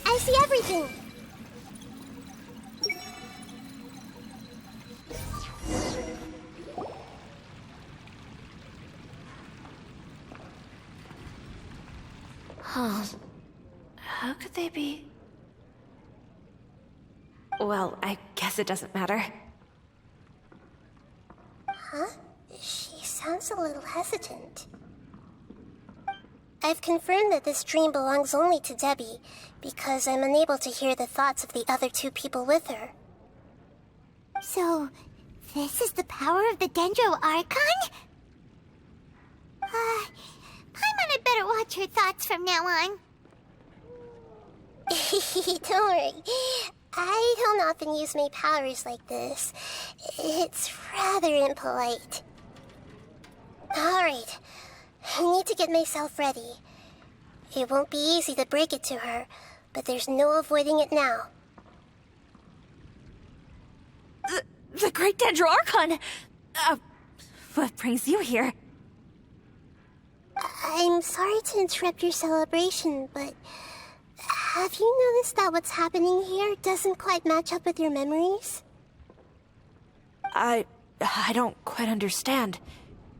I see everything. Huh. How could they be? Well, I guess it doesn't matter. Huh? She sounds a little hesitant. I've confirmed that this dream belongs only to Debbie, because I'm unable to hear the thoughts of the other two people with her. So, this is the power of the Dendro Archon? Paimon had better watch her thoughts from now on. Don't worry. I don't often use my powers like this. It's rather impolite. Alright. I need to get myself ready. It won't be easy to break it to her, but there's no avoiding it now. The Great Dendro Archon! What brings you here? I'm sorry to interrupt your celebration, but have you noticed that what's happening here doesn't quite match up with your memories? I don't quite understand,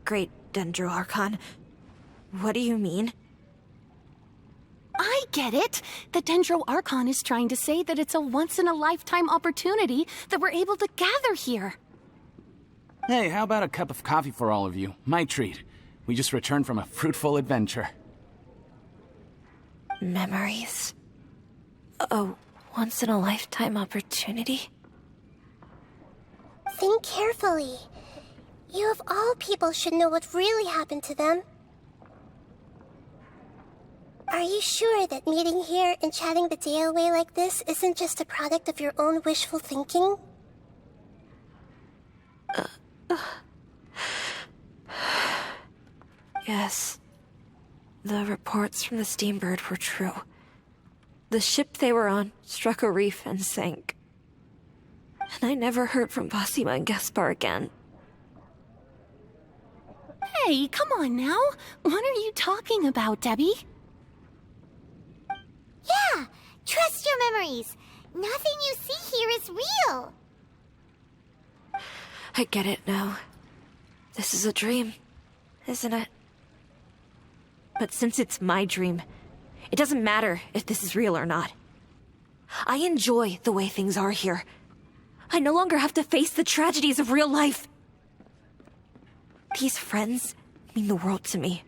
Great Dendro Archon. What do you mean? I get it. The Dendro Archon is trying to say that it's a once-in-a-lifetime opportunity that we're able to gather here. Hey, how about a cup of coffee for all of you? My treat. We just returned from a fruitful adventure. Memories? A once-in-a-lifetime opportunity? Think carefully. You of all people should know what really happened to them. Are you sure that meeting here and chatting the day away like this isn't just a product of your own wishful thinking? Yes. The reports from the Steambird were true. The ship they were on struck a reef and sank. And I never heard from Basima and Gaspar again. Hey, come on now. What are you talking about, Debbie? Yeah, trust your memories. Nothing you see here is real. I get it now. This is a dream, isn't it? But since it's my dream, it doesn't matter if this is real or not. I enjoy the way things are here. I no longer have to face the tragedies of real life. These friends mean the world to me.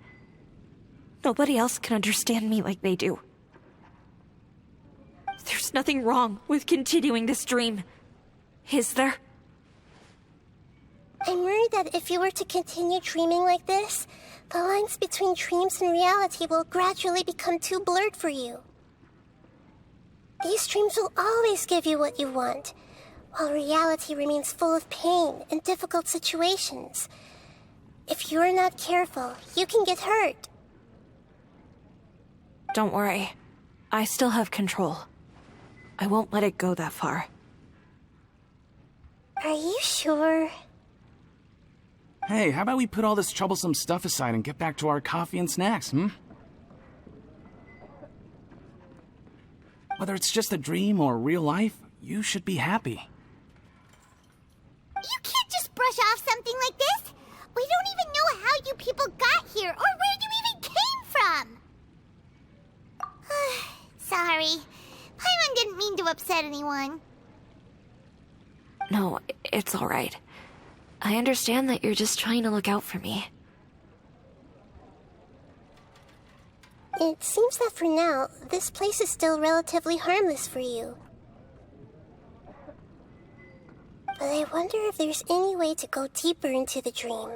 Nobody else can understand me like they do. There's nothing wrong with continuing this dream, is there? I'm worried that if you were to continue dreaming like this, The lines between dreams and reality will gradually become too blurred for you. These dreams will always give you what you want, while reality remains full of pain and difficult situations. If you're not careful, you can get hurt. Don't worry. I still have control. I won't let it go that far. Are you sure? Hey, how about we put all this troublesome stuff aside and get back to our coffee and snacks, Whether it's just a dream or real life, you should be happy. You can't just brush off something like this. We don't even know how you people got here or where you even came from. Sorry. Paimon didn't mean to upset anyone. No, it's all right. I understand that you're just trying to look out for me. It seems that for now, this place is still relatively harmless for you. But I wonder if there's any way to go deeper into the dream.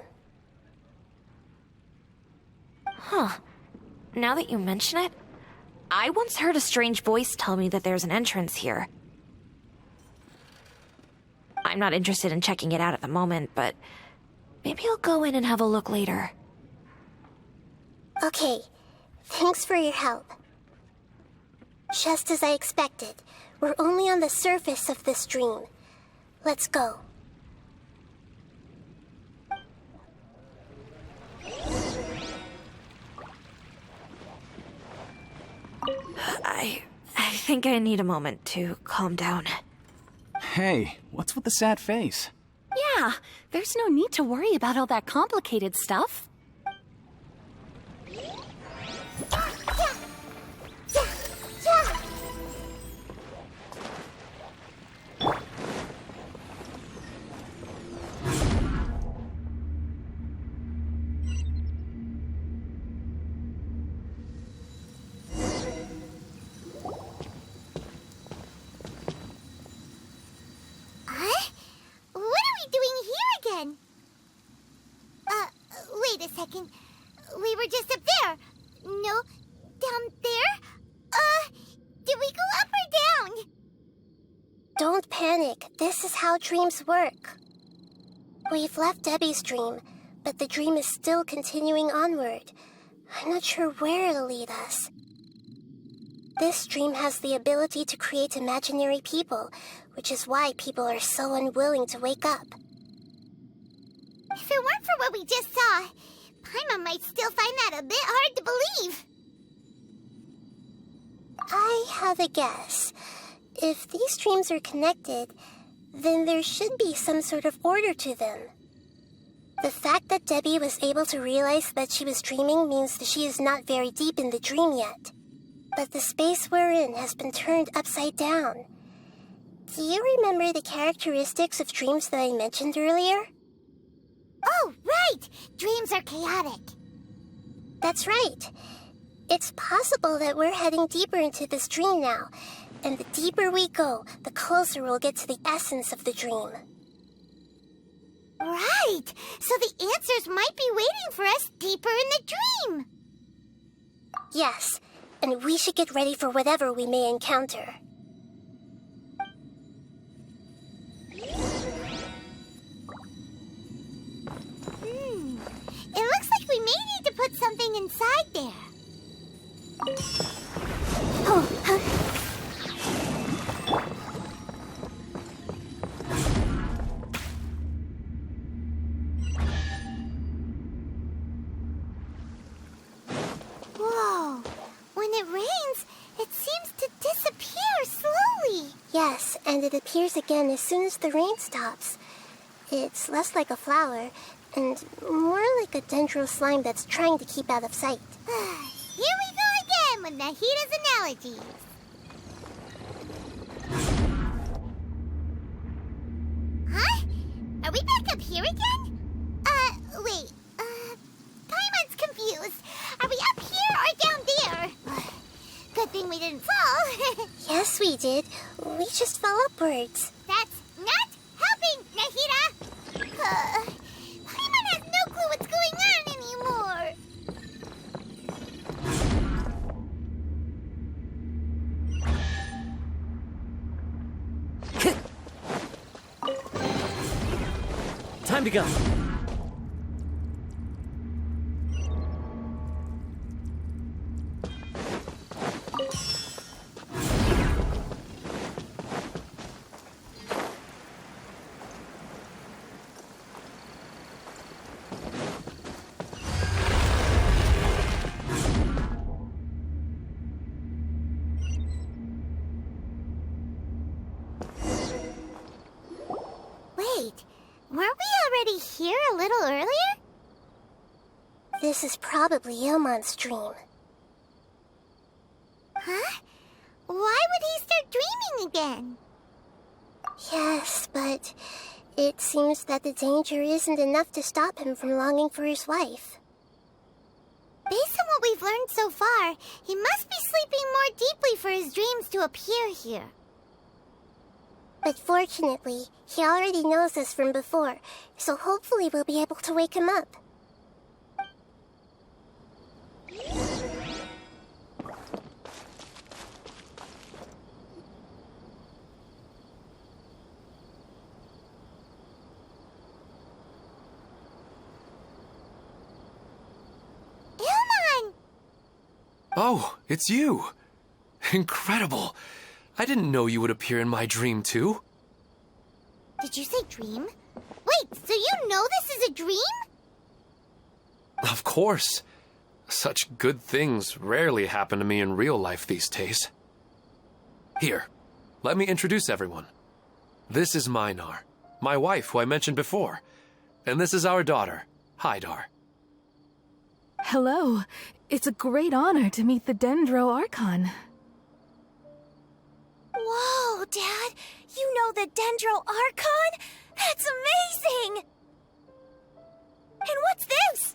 Huh. Now that you mention it, I once heard a strange voice tell me that there's an entrance here. I'm not interested in checking it out at the moment, but maybe I'll go in and have a look later. Okay, thanks for your help. Just as I expected, we're only on the surface of this dream. Let's go. I think I need a moment to calm down. Hey, what's with the sad face? Yeah, there's no need to worry about all that complicated stuff. Wait a second. We were just up there. No, down there? Did we go up or down? Don't panic. This is how dreams work. We've left Debbie's dream, but the dream is still continuing onward. I'm not sure where it'll lead us. This dream has the ability to create imaginary people, which is why people are so unwilling to wake up. If it weren't for what we just saw, Paimon might still find that a bit hard to believe. I have a guess. If these dreams are connected, then there should be some sort of order to them. The fact that Debbie was able to realize that she was dreaming means that she is not very deep in the dream yet. But the space we're in has been turned upside down. Do you remember the characteristics of dreams that I mentioned earlier? Oh, right! Dreams are chaotic. That's right. It's possible that we're heading deeper into this dream now, and the deeper we go, the closer we'll get to the essence of the dream. Right! So the answers might be waiting for us deeper in the dream! Yes, and we should get ready for whatever we may encounter. It looks like we may need to put something inside there. Oh, huh? Whoa. When it rains, it seems to disappear slowly. Yes, and it appears again as soon as the rain stops. It's less like a flower, and more like a dendral slime that's trying to keep out of sight. Here we go again with Nahida's analogies. Huh? Are we back up here again? Wait. Paimon's confused. Are we up here or down there? Good thing we didn't fall. Yes, we did. We just fell upwards. That's not helping, Nahida! Paimon has no clue what's going on anymore. to go. Wait, weren't we already here a little earlier? This is probably Ilmon's dream. Huh? Why would he start dreaming again? Yes, but it seems that the danger isn't enough to stop him from longing for his wife. Based on what we've learned so far, he must be sleeping more deeply for his dreams to appear here. But fortunately, he already knows us from before, so hopefully we'll be able to wake him up. Ilmon! Oh, it's you. Incredible. I didn't know you would appear in my dream, too. Did you say dream? Wait, so you know this is a dream? Of course. Such good things rarely happen to me in real life these days. Here, let me introduce everyone. This is Minar, my wife who I mentioned before. And this is our daughter, Hydar. Hello. It's a great honor to meet the Dendro Archon. Whoa, Dad! You know the Dendro Archon? That's amazing! And what's this?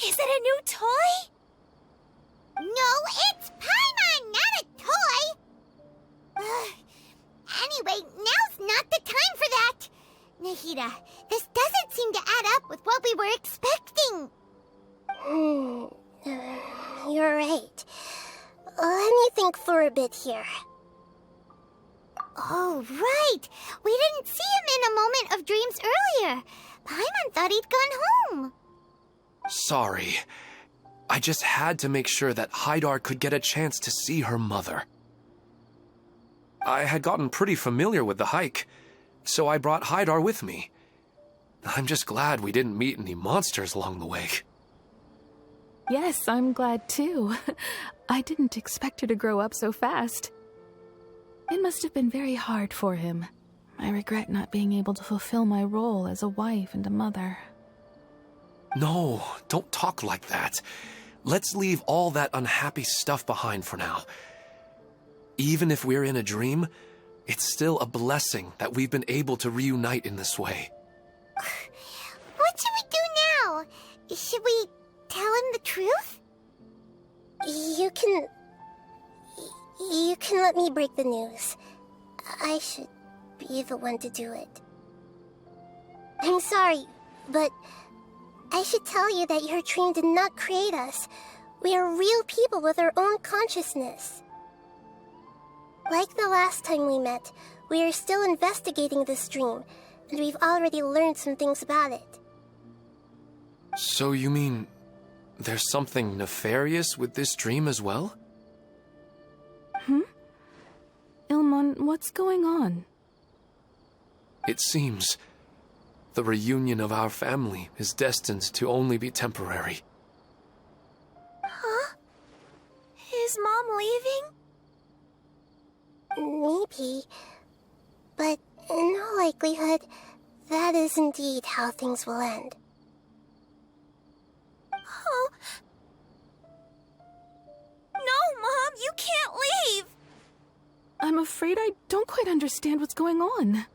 Is it a new toy? No, it's Paimon, not a toy! Anyway, now's not the time for that! Nahida, this doesn't seem to add up with what we were expecting. You're right. Let me think for a bit here. Oh, right! We didn't see him in a moment of dreams earlier. Paimon thought he'd gone home. Sorry. I just had to make sure that Hydar could get a chance to see her mother. I had gotten pretty familiar with the hike, so I brought Hydar with me. I'm just glad we didn't meet any monsters along the way. Yes, I'm glad too. I didn't expect her to grow up so fast. It must have been very hard for him. I regret not being able to fulfill my role as a wife and a mother. No, don't talk like that. Let's leave all that unhappy stuff behind for now. Even if we're in a dream, it's still a blessing that we've been able to reunite in this way. What should we do now? Should we tell him the truth? You can let me break the news. I should be the one to do it. I'm sorry, but I should tell you that your dream did not create us. We are real people with our own consciousness. Like the last time we met, we are still investigating this dream, and we've already learned some things about it. So you mean there's something nefarious with this dream as well? Ilmon, what's going on? It seems the reunion of our family is destined to only be temporary. Huh? Is Mom leaving? Maybe, but in all likelihood, that is indeed how things will end. Oh. No, Mom, you can't leave! I'm afraid I don't quite understand what's going on.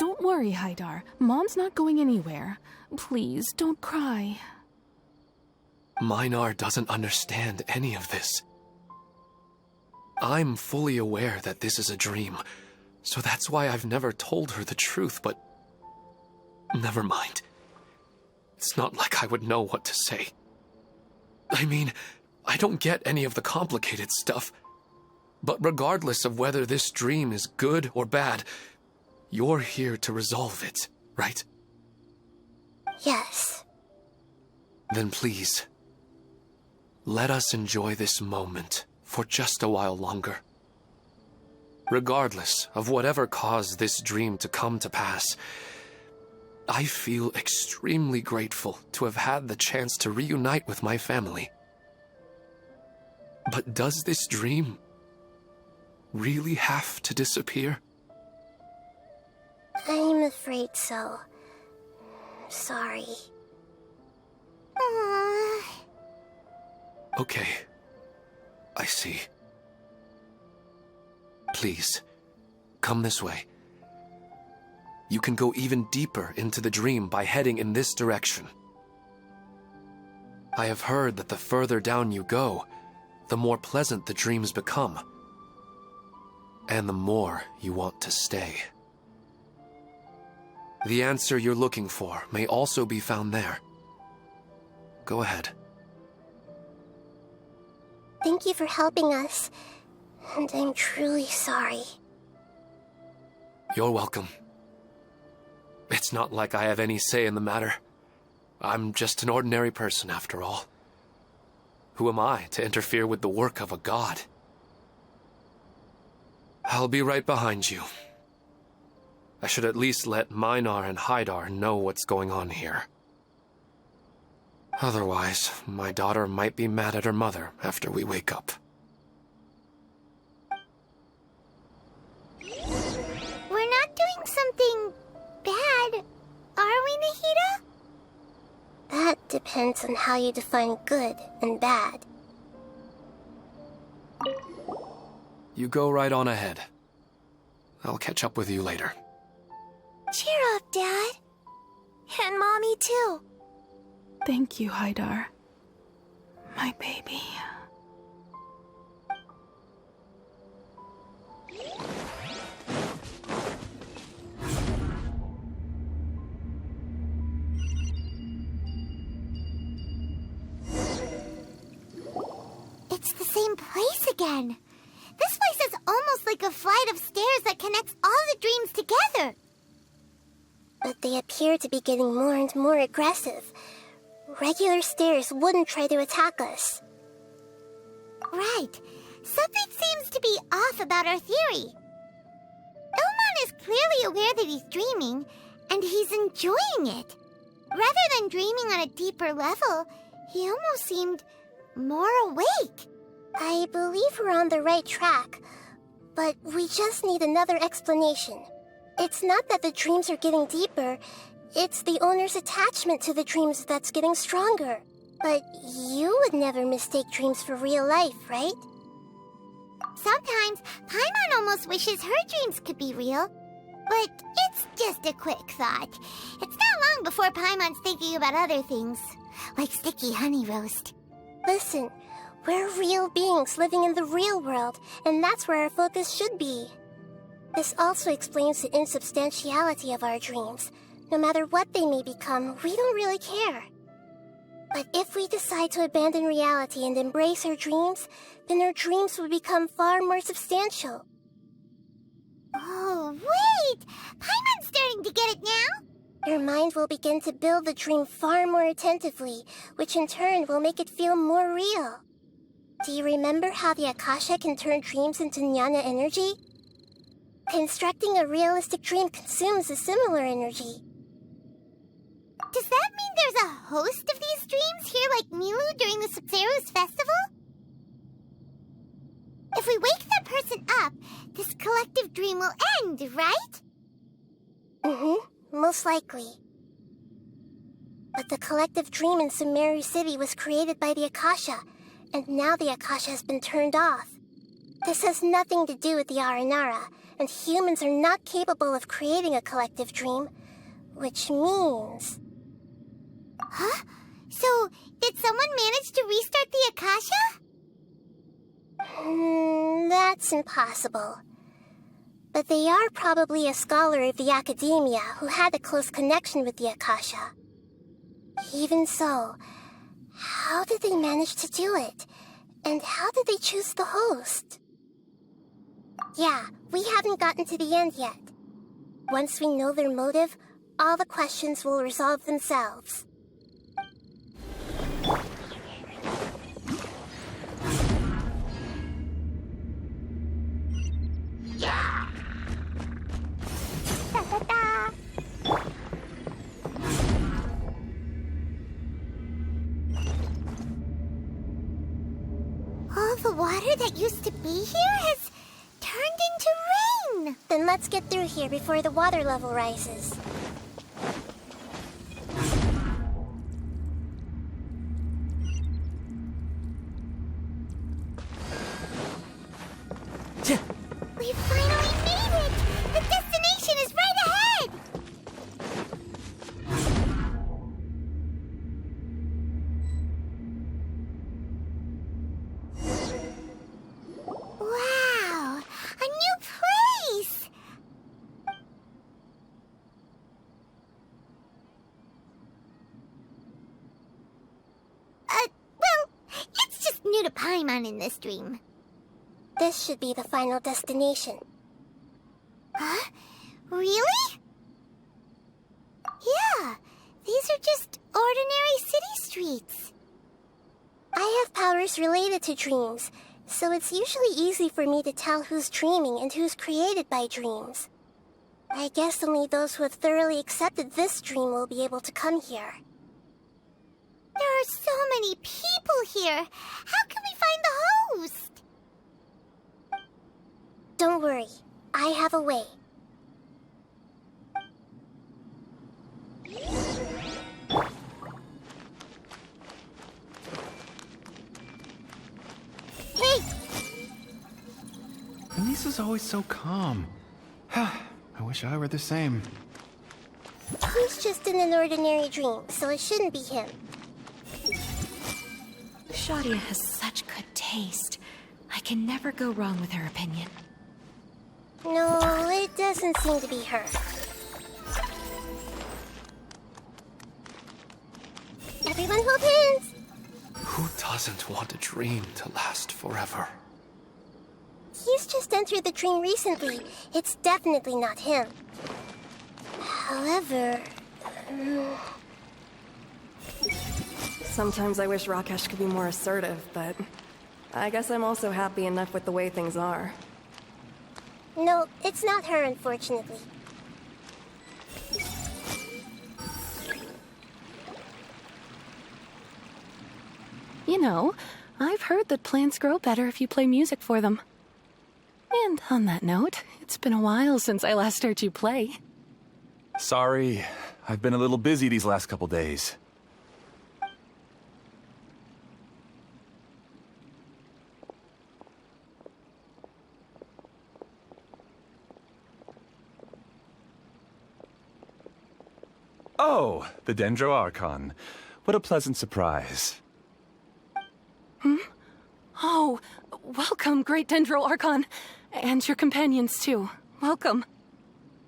Don't worry, Hydar. Mom's not going anywhere. Please, don't cry. Minar doesn't understand any of this. I'm fully aware that this is a dream, so that's why I've never told her the truth, but never mind. It's not like I would know what to say. I mean, I don't get any of the complicated stuff. But regardless of whether this dream is good or bad, you're here to resolve it. right? Yes. Then please, let us enjoy this moment for just a while longer. Regardless of whatever caused this dream to come to pass, I feel extremely grateful to have had the chance to reunite with my family. But does this dream really have to disappear? I'm afraid so. Sorry. Aww. Okay, I see. Please, come this way. You can go even deeper into the dream by heading in this direction. I have heard that the further down you go, the more pleasant the dreams become, and the more you want to stay. The answer you're looking for may also be found there. Go ahead. Thank you for helping us, and I'm truly sorry. You're welcome. It's not like I have any say in the matter. I'm just an ordinary person, after all. Who am I to interfere with the work of a god? I'll be right behind you. I should at least let Minar and Haidar know what's going on here. Otherwise, my daughter might be mad at her mother after we wake up. We're not doing something bad, are we, Nahida? That depends on how you define good and bad. You go right on ahead. I'll catch up with you later. Cheer up, Dad. And Mommy, too. Thank you, Haidar. My baby. It's the same place again. This place is almost like a flight of stairs that connects all the dreams together. But they appear to be getting more and more aggressive. Regular stairs wouldn't try to attack us. Right. Something seems to be off about our theory. Ilmon is clearly aware that he's dreaming, and he's enjoying it. Rather than dreaming on a deeper level, he almost seemed more awake. I believe we're on the right track, but we just need another explanation. It's not that the dreams are getting deeper, it's the owner's attachment to the dreams that's getting stronger. But you would never mistake dreams for real life, right? Sometimes, Paimon almost wishes her dreams could be real. But it's just a quick thought. It's not long before Paimon's thinking about other things, like sticky honey roast. Listen, we're real beings living in the real world, and that's where our focus should be. This also explains the insubstantiality of our dreams. No matter what they may become, we don't really care. But if we decide to abandon reality and embrace our dreams, then our dreams would become far more substantial. Oh, wait! Paimon's starting to get it now? Your mind will begin to build the dream far more attentively, which in turn will make it feel more real. Do you remember how the Akasha can turn dreams into jnana energy? Constructing a realistic dream consumes a similar energy. Does that mean there's a host of these dreams here like Milu during the Sabzeruz festival? If we wake that person up, this collective dream will end, right? Most likely. But the collective dream in Sumeru City was created by the Akasha, and now the Akasha has been turned off. This has nothing to do with the Aranara, and humans are not capable of creating a collective dream, which means... Huh? So, did someone manage to restart the Akasha? That's impossible. But they are probably a scholar of the academia who had a close connection with the Akasha. Even so, how did they manage to do it? And how did they choose the host? Yeah, we haven't gotten to the end yet. Once we know their motive, all the questions will resolve themselves. Da-da-da. All the water that used to be here has turned into rain. Then let's get through here before the water level rises. We finally made it! The destination is right ahead! Wow! A new place! Well, it's just new to Paimon in this dream. This should be the final destination. Huh? Really? Yeah, these are just ordinary city streets. I have powers related to dreams, so it's usually easy for me to tell who's dreaming and who's created by dreams. I guess only those who have thoroughly accepted this dream will be able to come here. There are so many people here. How can we find the host? Don't worry, I have a way. Hey! Lisa's always so calm. I wish I were the same. He's just in an ordinary dream, so it shouldn't be him. Shadia has such good taste. I can never go wrong with her opinion. No, it doesn't seem to be her. Everyone hold hands! Who doesn't want a dream to last forever? He's just entered the dream recently. It's definitely not him. However... Sometimes I wish Rakesh could be more assertive, but I guess I'm also happy enough with the way things are. No, it's not her, unfortunately. You know, I've heard that plants grow better if you play music for them. And on that note, it's been a while since I last heard you play. Sorry, I've been a little busy these last couple days. Oh, the Dendro Archon. What a pleasant surprise. Oh, welcome, Great Dendro Archon. And your companions, too. Welcome.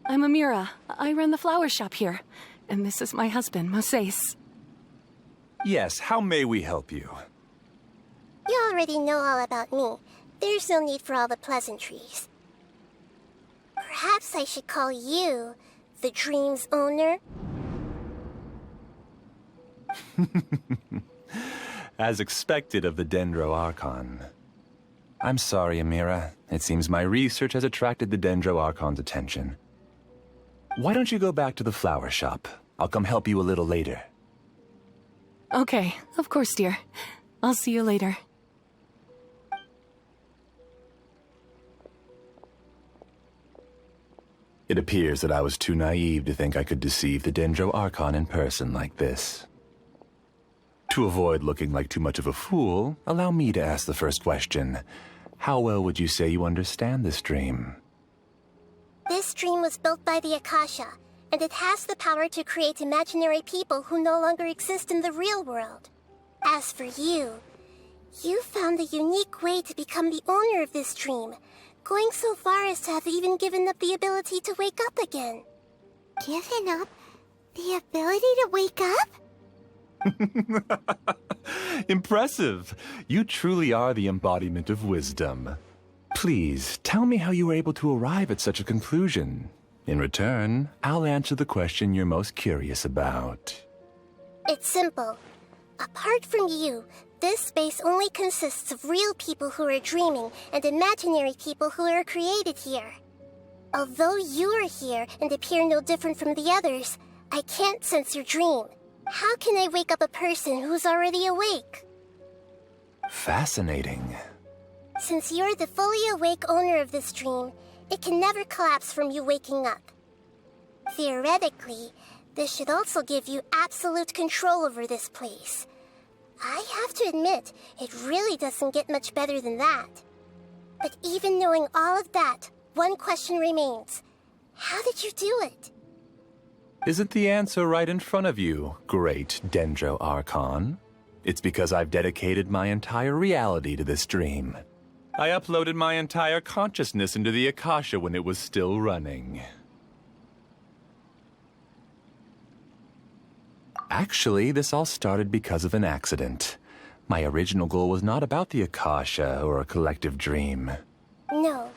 I'm Amira. I run the flower shop here. And this is my husband, Moses. Yes, how may we help you? You already know all about me. There's no need for all the pleasantries. Perhaps I should call you the dream's owner? As expected of the Dendro Archon. I'm sorry, Amira. It seems my research has attracted the Dendro Archon's attention. Why don't you go back to the flower shop? I'll come help you a little later. Okay, of course, dear. I'll see you later. It appears that I was too naive to think I could deceive the Dendro Archon in person like this. To avoid looking like too much of a fool, allow me to ask the first question. How well would you say you understand this dream? This dream was built by the Akasha, and it has the power to create imaginary people who no longer exist in the real world. As for you, you found a unique way to become the owner of this dream, going so far as to have even given up the ability to wake up again. Given up the ability to wake up? Impressive. You truly are the embodiment of wisdom. Please, tell me how you were able to arrive at such a conclusion. In return, I'll answer the question you're most curious about. It's simple. Apart from you, this space only consists of real people who are dreaming and imaginary people who are created here. Although you are here and appear no different from the others, I can't sense your dream. How can I wake up a person who's already awake? Fascinating. Since you're the fully awake owner of this dream, it can never collapse from you waking up. Theoretically, this should also give you absolute control over this place. I have to admit, it really doesn't get much better than that. But even knowing all of that, one question remains. How did you do it? Isn't the answer right in front of you, great Dendro Archon? It's because I've dedicated my entire reality to this dream. I uploaded my entire consciousness into the Akasha when it was still running. Actually, this all started because of an accident. My original goal was not about the Akasha or a collective dream. No.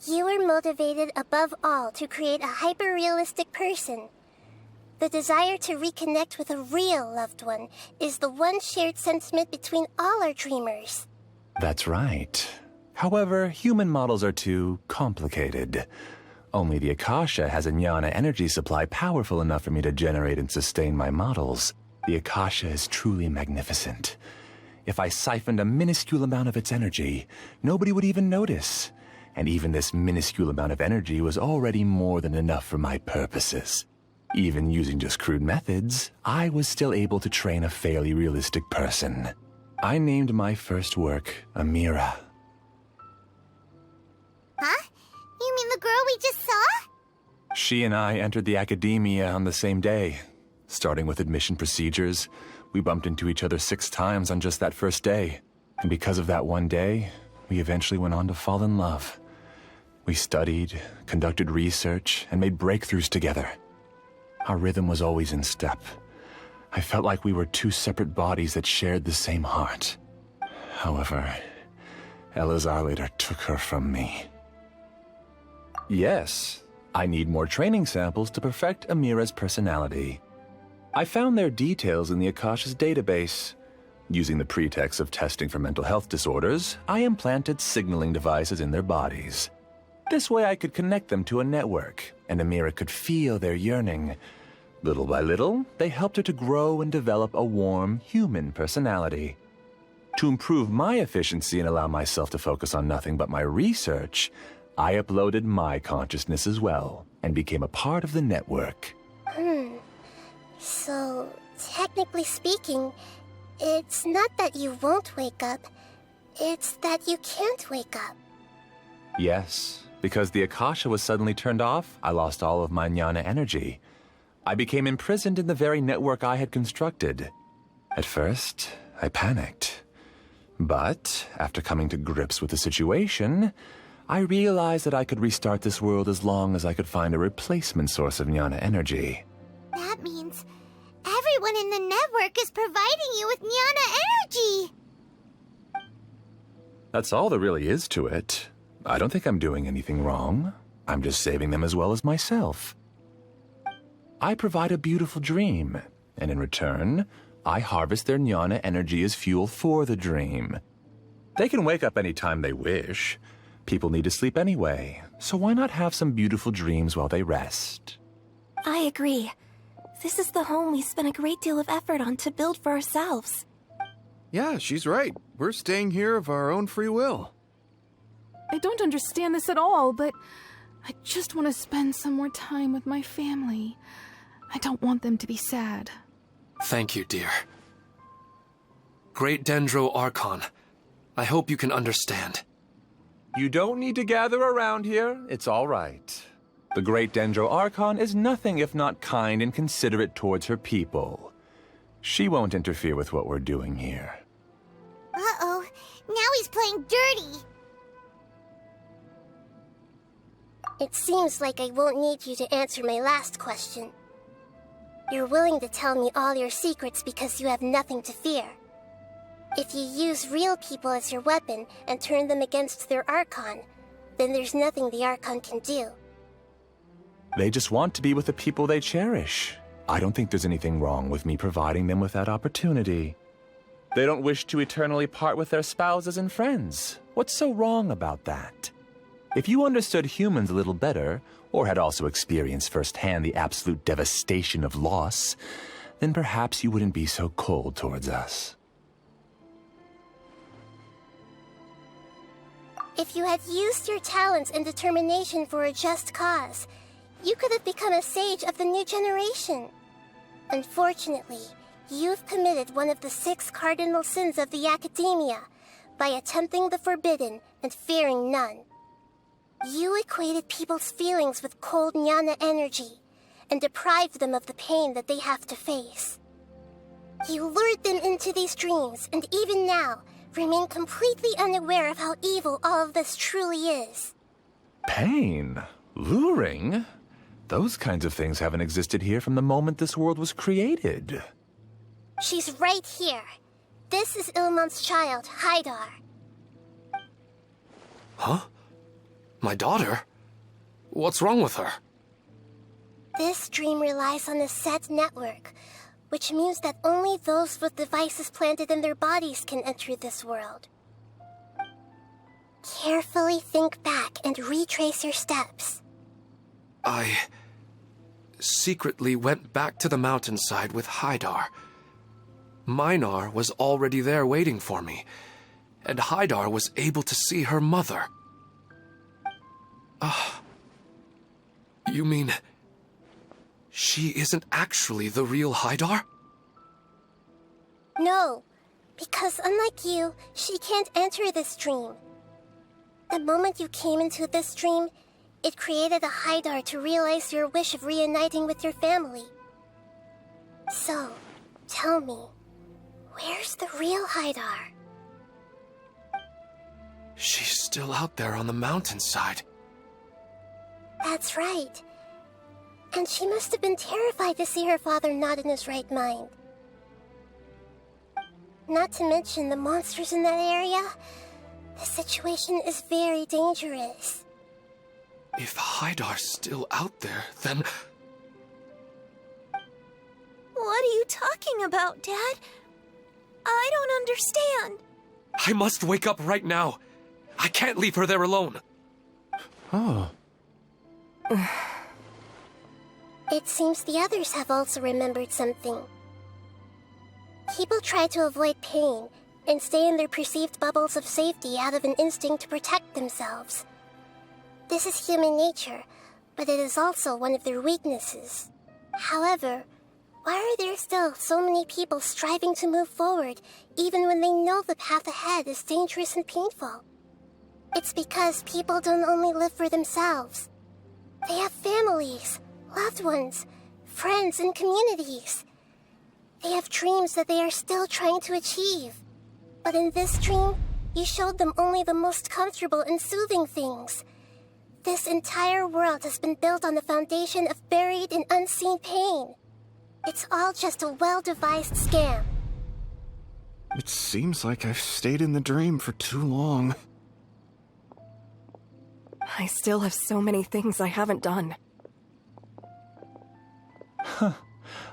You were motivated above all to create a hyper-realistic person. The desire to reconnect with a real loved one is the one shared sentiment between all our dreamers. That's right. However, human models are too complicated. Only the Akasha has a jnana energy supply powerful enough for me to generate and sustain my models. The Akasha is truly magnificent. If I siphoned a minuscule amount of its energy, nobody would even notice. And even this minuscule amount of energy was already more than enough for my purposes. Even using just crude methods, I was still able to train a fairly realistic person. I named my first work Amira. Huh? You mean the girl we just saw? She and I entered the academia on the same day. Starting with admission procedures, we bumped into each other 6 times on just that first day. And because of that one day, we eventually went on to fall in love. We studied, conducted research, and made breakthroughs together. Our rhythm was always in step. I felt like we were 2 separate bodies that shared the same heart. However, Elazar later took her from me. Yes, I need more training samples to perfect Amira's personality. I found their details in the Akasha's database. Using the pretext of testing for mental health disorders, I implanted signaling devices in their bodies. This way I could connect them to a network, and Amira could feel their yearning. Little by little, they helped her to grow and develop a warm, human personality. To improve my efficiency and allow myself to focus on nothing but my research, I uploaded my consciousness as well, and became a part of the network. So, technically speaking, it's not that you won't wake up, it's that you can't wake up. Yes, because the Akasha was suddenly turned off, I lost all of my jnana energy. I became imprisoned in the very network I had constructed. At first, I panicked. But, after coming to grips with the situation, I realized that I could restart this world as long as I could find a replacement source of jnana energy. That means everyone in the network is providing you with jnana energy! That's all there really is to it. I don't think I'm doing anything wrong. I'm just saving them as well as myself. I provide a beautiful dream, and in return, I harvest their jnana energy as fuel for the dream. They can wake up any time they wish. People need to sleep anyway, so why not have some beautiful dreams while they rest? I agree. This is the home we spent a great deal of effort on to build for ourselves. Yeah, she's right. We're staying here of our own free will. I don't understand this at all, but I just want to spend some more time with my family. I don't want them to be sad. Thank you, dear. Great Dendro Archon, I hope you can understand. You don't need to gather around here. It's all right. The great Dendro Archon is nothing if not kind and considerate towards her people. She won't interfere with what we're doing here. Uh-oh, now he's playing dirty! It seems like I won't need you to answer my last question. You're willing to tell me all your secrets because you have nothing to fear. If you use real people as your weapon and turn them against their Archon, then there's nothing the Archon can do. They just want to be with the people they cherish. I don't think there's anything wrong with me providing them with that opportunity. They don't wish to eternally part with their spouses and friends. What's so wrong about that? If you understood humans a little better, or had also experienced firsthand the absolute devastation of loss, then perhaps you wouldn't be so cold towards us. If you had used your talents and determination for a just cause, you could have become a sage of the new generation. Unfortunately, you've committed one of the 6 cardinal sins of the Academia by attempting the forbidden and fearing none. You equated people's feelings with cold jnana energy and deprived them of the pain that they have to face. You lured them into these dreams, and even now, remain completely unaware of how evil all of this truly is. Pain? Luring? Those kinds of things haven't existed here from the moment this world was created. She's right here. This is Ilmon's child, Haidar. Huh? My daughter? What's wrong with her? This dream relies on a set network, which means that only those with devices planted in their bodies can enter this world. Carefully think back and retrace your steps. I secretly went back to the mountainside with Haidar. Minar was already there waiting for me, and Haidar was able to see her mother. You mean she isn't actually the real Haidar? No, because unlike you, she can't enter this dream. The moment you came into this dream, it created a Haidar to realize your wish of reuniting with your family. So, tell me, where's the real Haidar? She's still out there on the mountainside. That's right. And she must have been terrified to see her father not in his right mind. Not to mention the monsters in that area. The situation is very dangerous. If Haidar's still out there, then... What are you talking about, Dad? I don't understand. I must wake up right now. I can't leave her there alone. Oh. It seems the others have also remembered something. People try to avoid pain and stay in their perceived bubbles of safety out of an instinct to protect themselves. This is human nature, but it is also one of their weaknesses. However, why are there still so many people striving to move forward even when they know the path ahead is dangerous and painful? It's because people don't only live for themselves. They have families, loved ones, friends, and communities. They have dreams that they are still trying to achieve. But in this dream, you showed them only the most comfortable and soothing things. This entire world has been built on the foundation of buried and unseen pain. It's all just a well-devised scam. It seems like I've stayed in the dream for too long. I still have so many things I haven't done. Huh.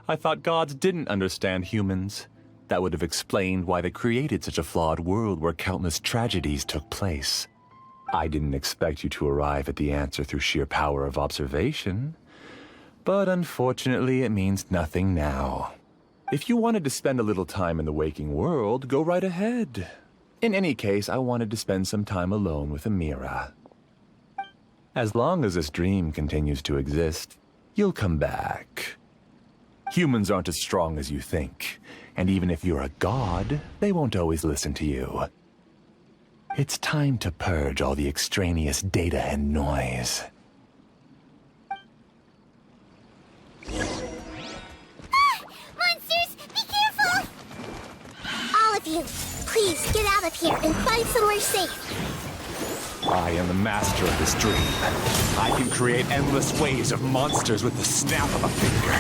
I thought gods didn't understand humans. That would have explained why they created such a flawed world where countless tragedies took place. I didn't expect you to arrive at the answer through sheer power of observation. But unfortunately, it means nothing now. If you wanted to spend a little time in the waking world, go right ahead. In any case, I wanted to spend some time alone with Amira. As long as this dream continues to exist, you'll come back. Humans aren't as strong as you think, and even if you're a god, they won't always listen to you. It's time to purge all the extraneous data and noise. Monsters, be careful! All of you, please get out of here and find somewhere safe. I am the master of this dream. I can create endless waves of monsters with the snap of a finger.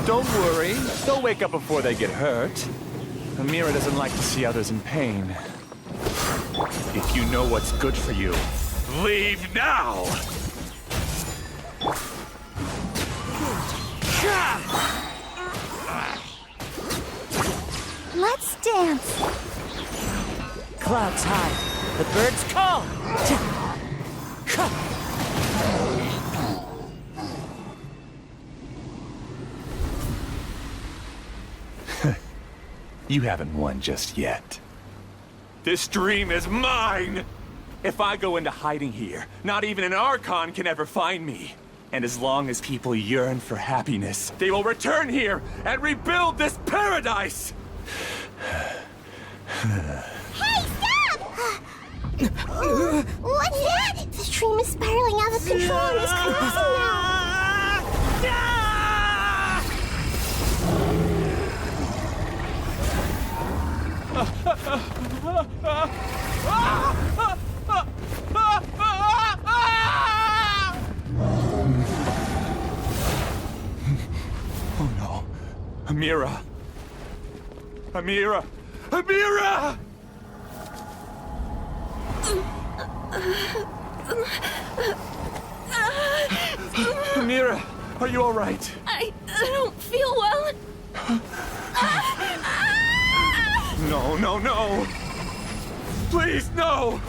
Don't worry, they'll wake up before they get hurt. Amira doesn't like to see others in pain. If you know what's good for you, leave now! Let's dance. Clouds high. The birds call. You haven't won just yet. This dream is mine! If I go into hiding here, not even an Archon can ever find me. And as long as people yearn for happiness, they will return here and rebuild this paradise! Hey, stop! What's that? The dream is spiraling out of control and is collapsing now. Oh no. Amira! Amira! Amira! Amira, are you all right? I don't feel well. No, no, no! Please, no!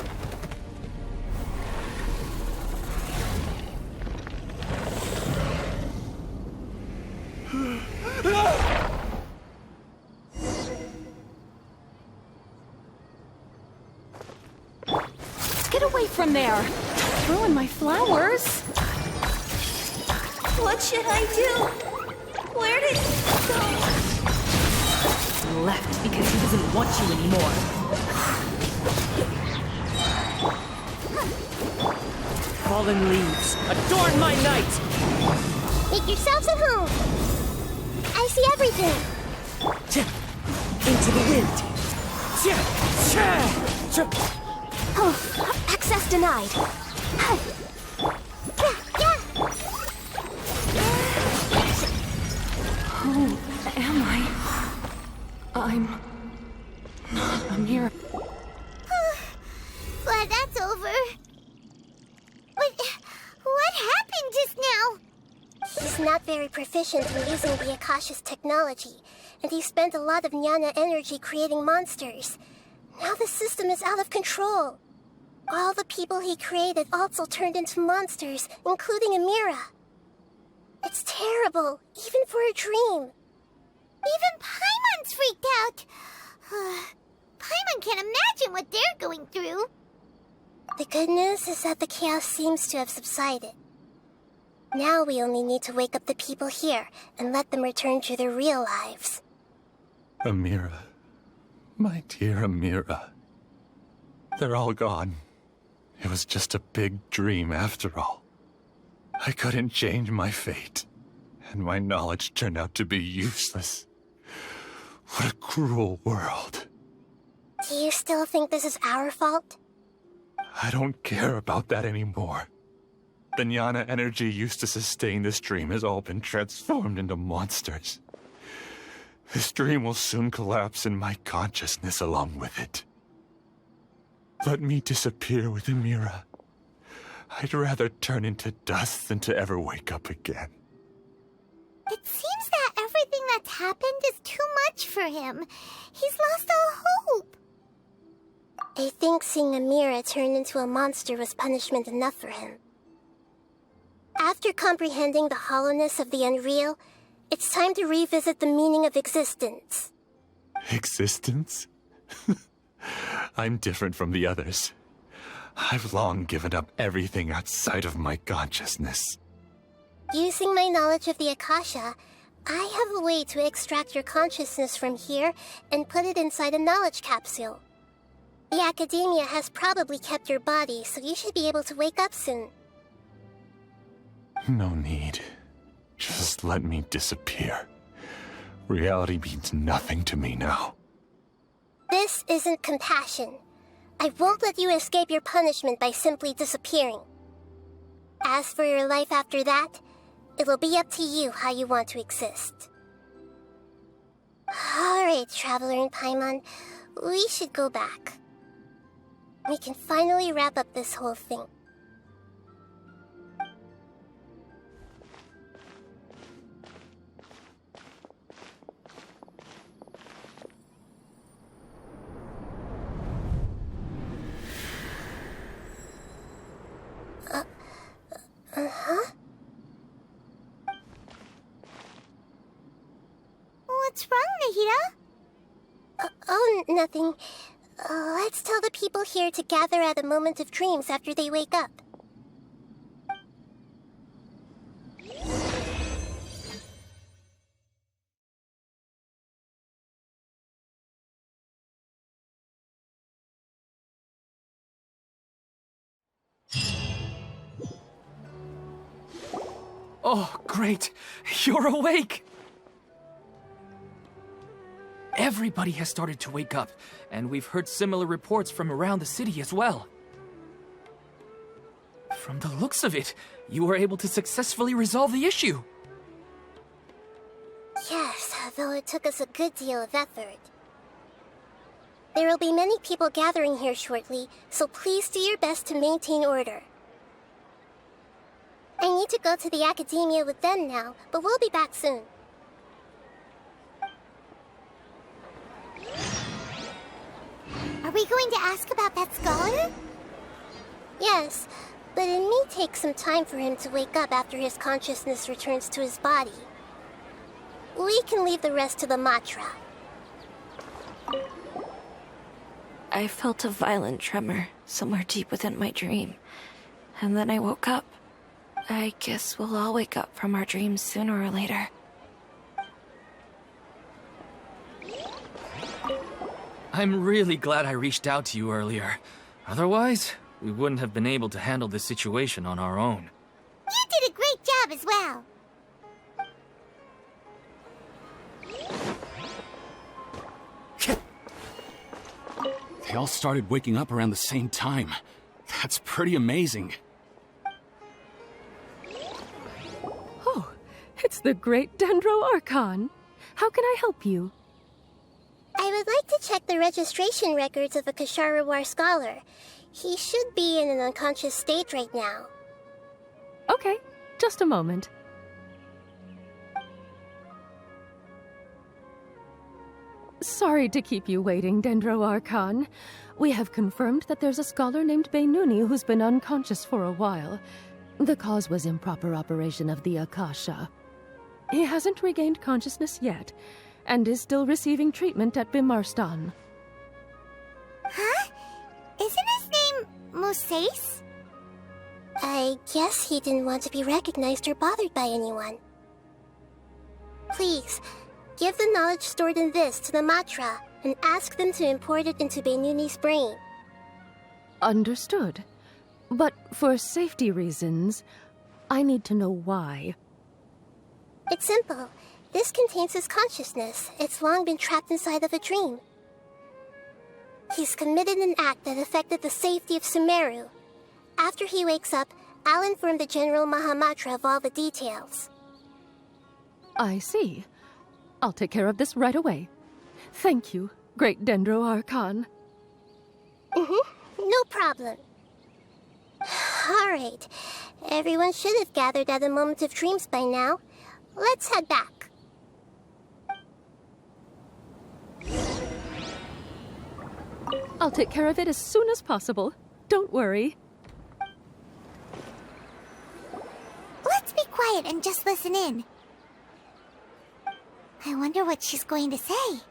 Get away from there! Ruin my flowers! What should I do? Where did he go? Left because he doesn't want you anymore. Fallen leaves, adorn my night! Make yourselves at home. I see everything. Into the wind. Oh, access denied. Who am I? I'm Amira. Glad that's over. But what happened just now? He's not very proficient in using the Akasha's technology, and he spent a lot of Jnana energy creating monsters. Now the system is out of control. All the people he created also turned into monsters, including Amira. It's terrible, even for a dream. Even Paimon's freaked out. Paimon can't imagine what they're going through. The good news is that the chaos seems to have subsided. Now we only need to wake up the people here and let them return to their real lives. Amira. My dear Amira. They're all gone. It was just a big dream after all. I couldn't change my fate, and my knowledge turned out to be useless. What a cruel world. Do you still think this is our fault? I don't care about that anymore. The Jnana energy used to sustain this dream has all been transformed into monsters. This dream will soon collapse and my consciousness along with it. Let me disappear with Amira. I'd rather turn into dust than to ever wake up again. It seems that everything that's happened is too much for him. He's lost all hope. I think seeing Amira turn into a monster was punishment enough for him. After comprehending the hollowness of the unreal, it's time to revisit the meaning of existence. Existence? I'm different from the others. I've long given up everything outside of my consciousness. Using my knowledge of the Akasha, I have a way to extract your consciousness from here and put it inside a knowledge capsule. The Academia has probably kept your body, so you should be able to wake up soon. No need. Just let me disappear. Reality means nothing to me now. This isn't compassion. I won't let you escape your punishment by simply disappearing. As for your life after that, it'll be up to you how you want to exist. Alright, Traveler and Paimon, we should go back. We can finally wrap up this whole thing. Hira? Oh, nothing. Let's tell the people here to gather at a moment of dreams after they wake up. Oh, great! You're awake! Everybody has started to wake up, and we've heard similar reports from around the city as well. From the looks of it, you were able to successfully resolve the issue. Yes, though it took us a good deal of effort. There will be many people gathering here shortly, so please do your best to maintain order. I need to go to the academia with them now, but we'll be back soon. Are we going to ask about that scholar? Yes, but it may take some time for him to wake up after his consciousness returns to his body. We can leave the rest to the Matra. I felt a violent tremor somewhere deep within my dream, and then I woke up. I guess we'll all wake up from our dreams sooner or later. I'm really glad I reached out to you earlier. Otherwise, we wouldn't have been able to handle this situation on our own. You did a great job as well. They all started waking up around the same time. That's pretty amazing. Oh, it's the great Dendro Archon. How can I help you? I would like to check the registration records of a Kasharawar scholar. He should be in an unconscious state right now. Okay, just a moment. Sorry to keep you waiting, Dendro Archon. We have confirmed that there's a scholar named Beinuni who's been unconscious for a while. The cause was improper operation of the Akasha. He hasn't regained consciousness yet, and is still receiving treatment at Bimarstan. Huh? Isn't his name Musace? I guess he didn't want to be recognized or bothered by anyone. Please, give the knowledge stored in this to the Matra and ask them to import it into Beinuni's brain. Understood. But for safety reasons, I need to know why. It's simple. This contains his consciousness. It's long been trapped inside of a dream. He's committed an act that affected the safety of Sumeru. After he wakes up, I'll inform the General Mahamatra of all the details. I see. I'll take care of this right away. Thank you, great Dendro Archon. No problem. All right. Everyone should have gathered at a moment of dreams by now. Let's head back. I'll take care of it as soon as possible. Don't worry. Let's be quiet and just listen in. I wonder what she's going to say.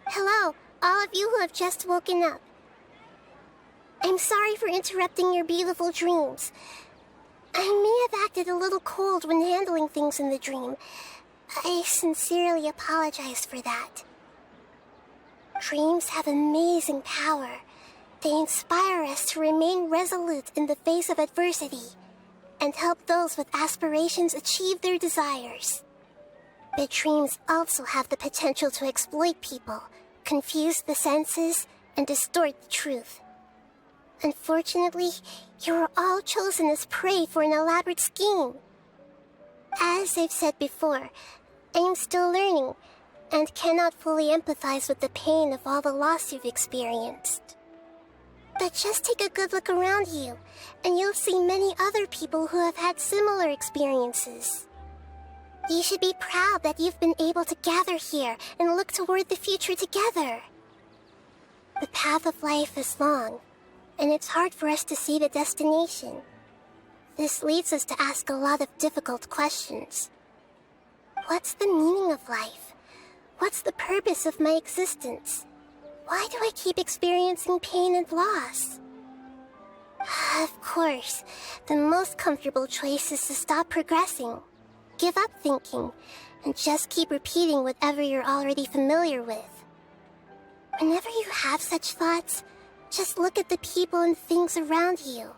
Hello, all of you who have just woken up. I'm sorry for interrupting your beautiful dreams. I may have acted a little cold when handling things in the dream. I sincerely apologize for that. Dreams have amazing power. They inspire us to remain resolute in the face of adversity and help those with aspirations achieve their desires. But dreams also have the potential to exploit people, confuse the senses, and distort the truth. Unfortunately, you are all chosen as prey for an elaborate scheme. As I've said before, I am still learning, and cannot fully empathize with the pain of all the loss you've experienced. But just take a good look around you, and you'll see many other people who have had similar experiences. You should be proud that you've been able to gather here and look toward the future together. The path of life is long, and it's hard for us to see the destination. This leads us to ask a lot of difficult questions. What's the meaning of life? What's the purpose of my existence? Why do I keep experiencing pain and loss? Of course, the most comfortable choice is to stop progressing. Give up thinking, and just keep repeating whatever you're already familiar with. Whenever you have such thoughts, just look at the people and things around you.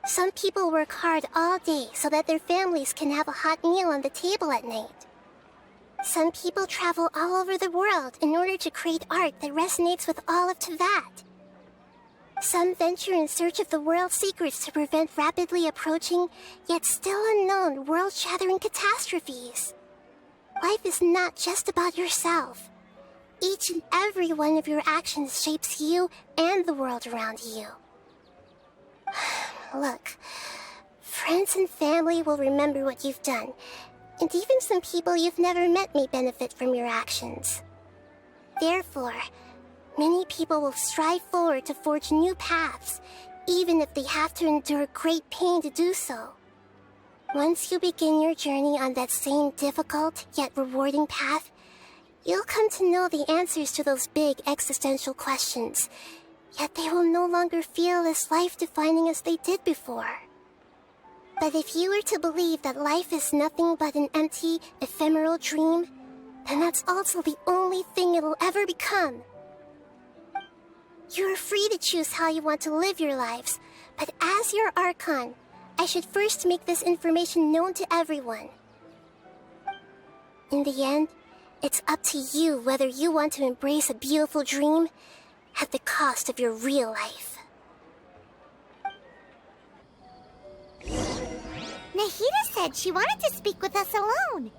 Some people work hard all day so that their families can have a hot meal on the table at night. Some people travel all over the world in order to create art that resonates with all of Teyvat. Some venture in search of the world's secrets to prevent rapidly approaching, yet still unknown, world-shattering catastrophes. Life is not just about yourself. Each and every one of your actions shapes you and the world around you. Look, friends and family will remember what you've done, and even some people you've never met may benefit from your actions. Therefore, many people will strive forward to forge new paths, even if they have to endure great pain to do so. Once you begin your journey on that same difficult yet rewarding path, you'll come to know the answers to those big existential questions, yet they will no longer feel as life-defining as they did before. But if you were to believe that life is nothing but an empty, ephemeral dream, then that's also the only thing it'll ever become. You are free to choose how you want to live your lives, but as your Archon, I should first make this information known to everyone. In the end, it's up to you whether you want to embrace a beautiful dream at the cost of your real life. Nahida said she wanted to speak with us alone.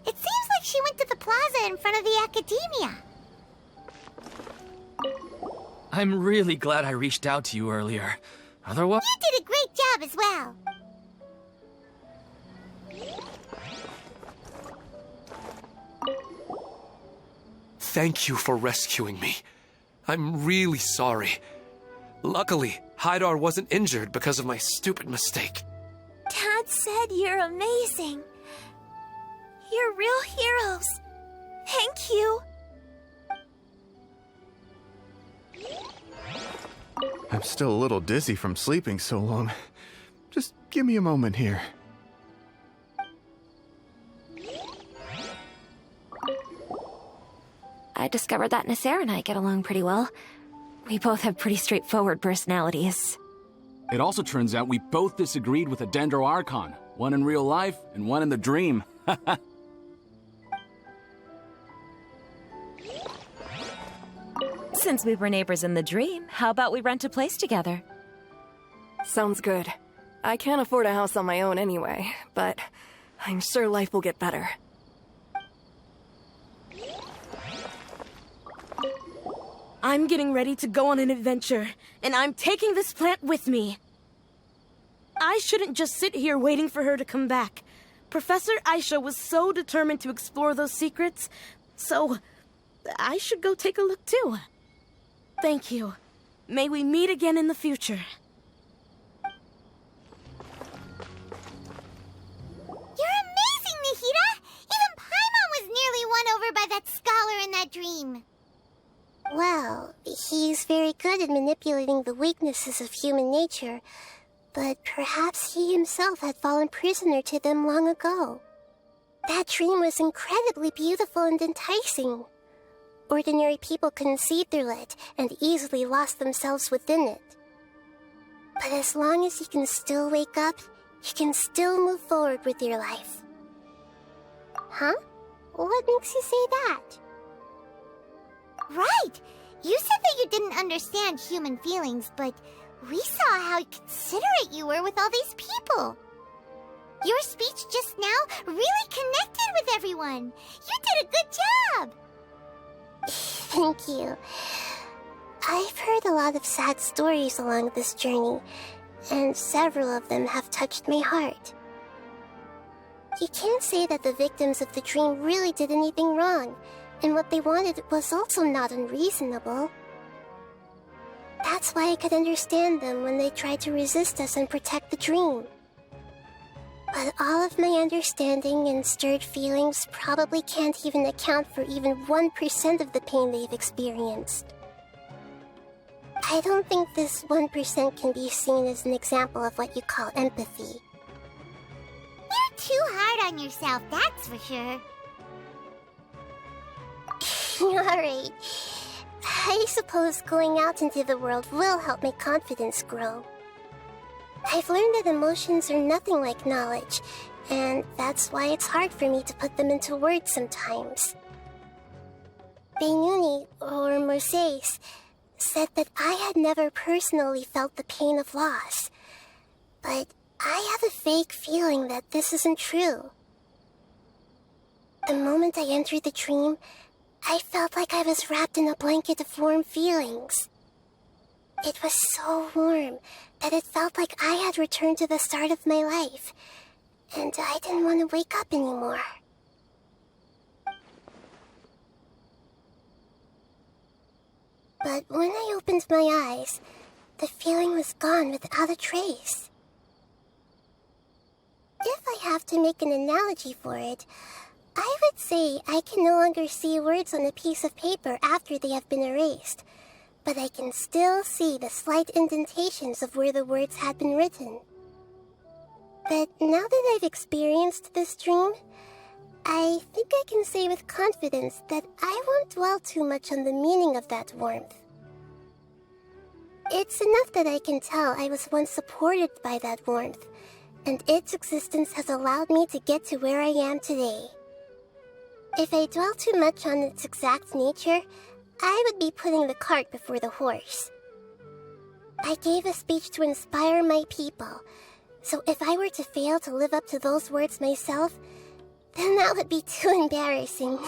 It seems like she went to the plaza in front of the academia. I'm really glad I reached out to you earlier. Otherwise... You did a great job as well. Thank you for rescuing me. I'm really sorry. Luckily, Haidar wasn't injured because of my stupid mistake. Dad said you're amazing. You're real heroes. Thank you. I'm still a little dizzy from sleeping so long. Just give me a moment here. I discovered that Nasser and I get along pretty well. We both have pretty straightforward personalities. It also turns out we both disagreed with a Dendro Archon. One in real life, and one in the dream. Since we were neighbors in the dream, how about we rent a place together? Sounds good. I can't afford a house on my own anyway, but I'm sure life will get better. I'm getting ready to go on an adventure, and I'm taking this plant with me. I shouldn't just sit here waiting for her to come back. Professor Aisha was so determined to explore those secrets, so I should go take a look too. Thank you. May we meet again in the future. You're amazing, Nahida! Even Paimon was nearly won over by that scholar in that dream. Well, he's very good at manipulating the weaknesses of human nature, but perhaps he himself had fallen prisoner to them long ago. That dream was incredibly beautiful and enticing. Ordinary people couldn't see through it and easily lost themselves within it. But as long as you can still wake up, you can still move forward with your life. Huh? What makes you say that? Right! You said that you didn't understand human feelings, but we saw how considerate you were with all these people. Your speech just now really connected with everyone. You did a good job! Thank you. I've heard a lot of sad stories along this journey, and several of them have touched my heart. You can't say that the victims of the dream really did anything wrong, and what they wanted was also not unreasonable. That's why I could understand them when they tried to resist us and protect the dream. But all of my understanding and stirred feelings probably can't even account for even 1% of the pain they've experienced. I don't think this 1% can be seen as an example of what you call empathy. You're too hard on yourself, that's for sure. Alright. I suppose going out into the world will help my confidence grow. I've learned that emotions are nothing like knowledge, and that's why it's hard for me to put them into words sometimes. Benuni, or Oromasdis, said that I had never personally felt the pain of loss, but I have a vague feeling that this isn't true. The moment I entered the dream, I felt like I was wrapped in a blanket of warm feelings. It was so warm that it felt like I had returned to the start of my life, and I didn't want to wake up anymore. But when I opened my eyes, the feeling was gone without a trace. If I have to make an analogy for it, I would say I can no longer see words on a piece of paper after they have been erased, but I can still see the slight indentations of where the words had been written. But now that I've experienced this dream, I think I can say with confidence that I won't dwell too much on the meaning of that warmth. It's enough that I can tell I was once supported by that warmth, and its existence has allowed me to get to where I am today. If I dwell too much on its exact nature, I would be putting the cart before the horse. I gave a speech to inspire my people, so if I were to fail to live up to those words myself, then that would be too embarrassing.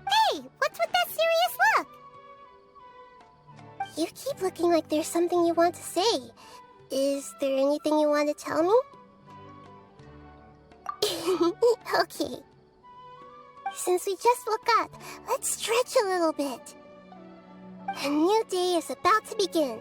Hey, what's with that serious look? You keep looking like there's something you want to say. Is there anything you want to tell me? Okay. Since we just woke up, let's stretch a little bit. A new day is about to begin.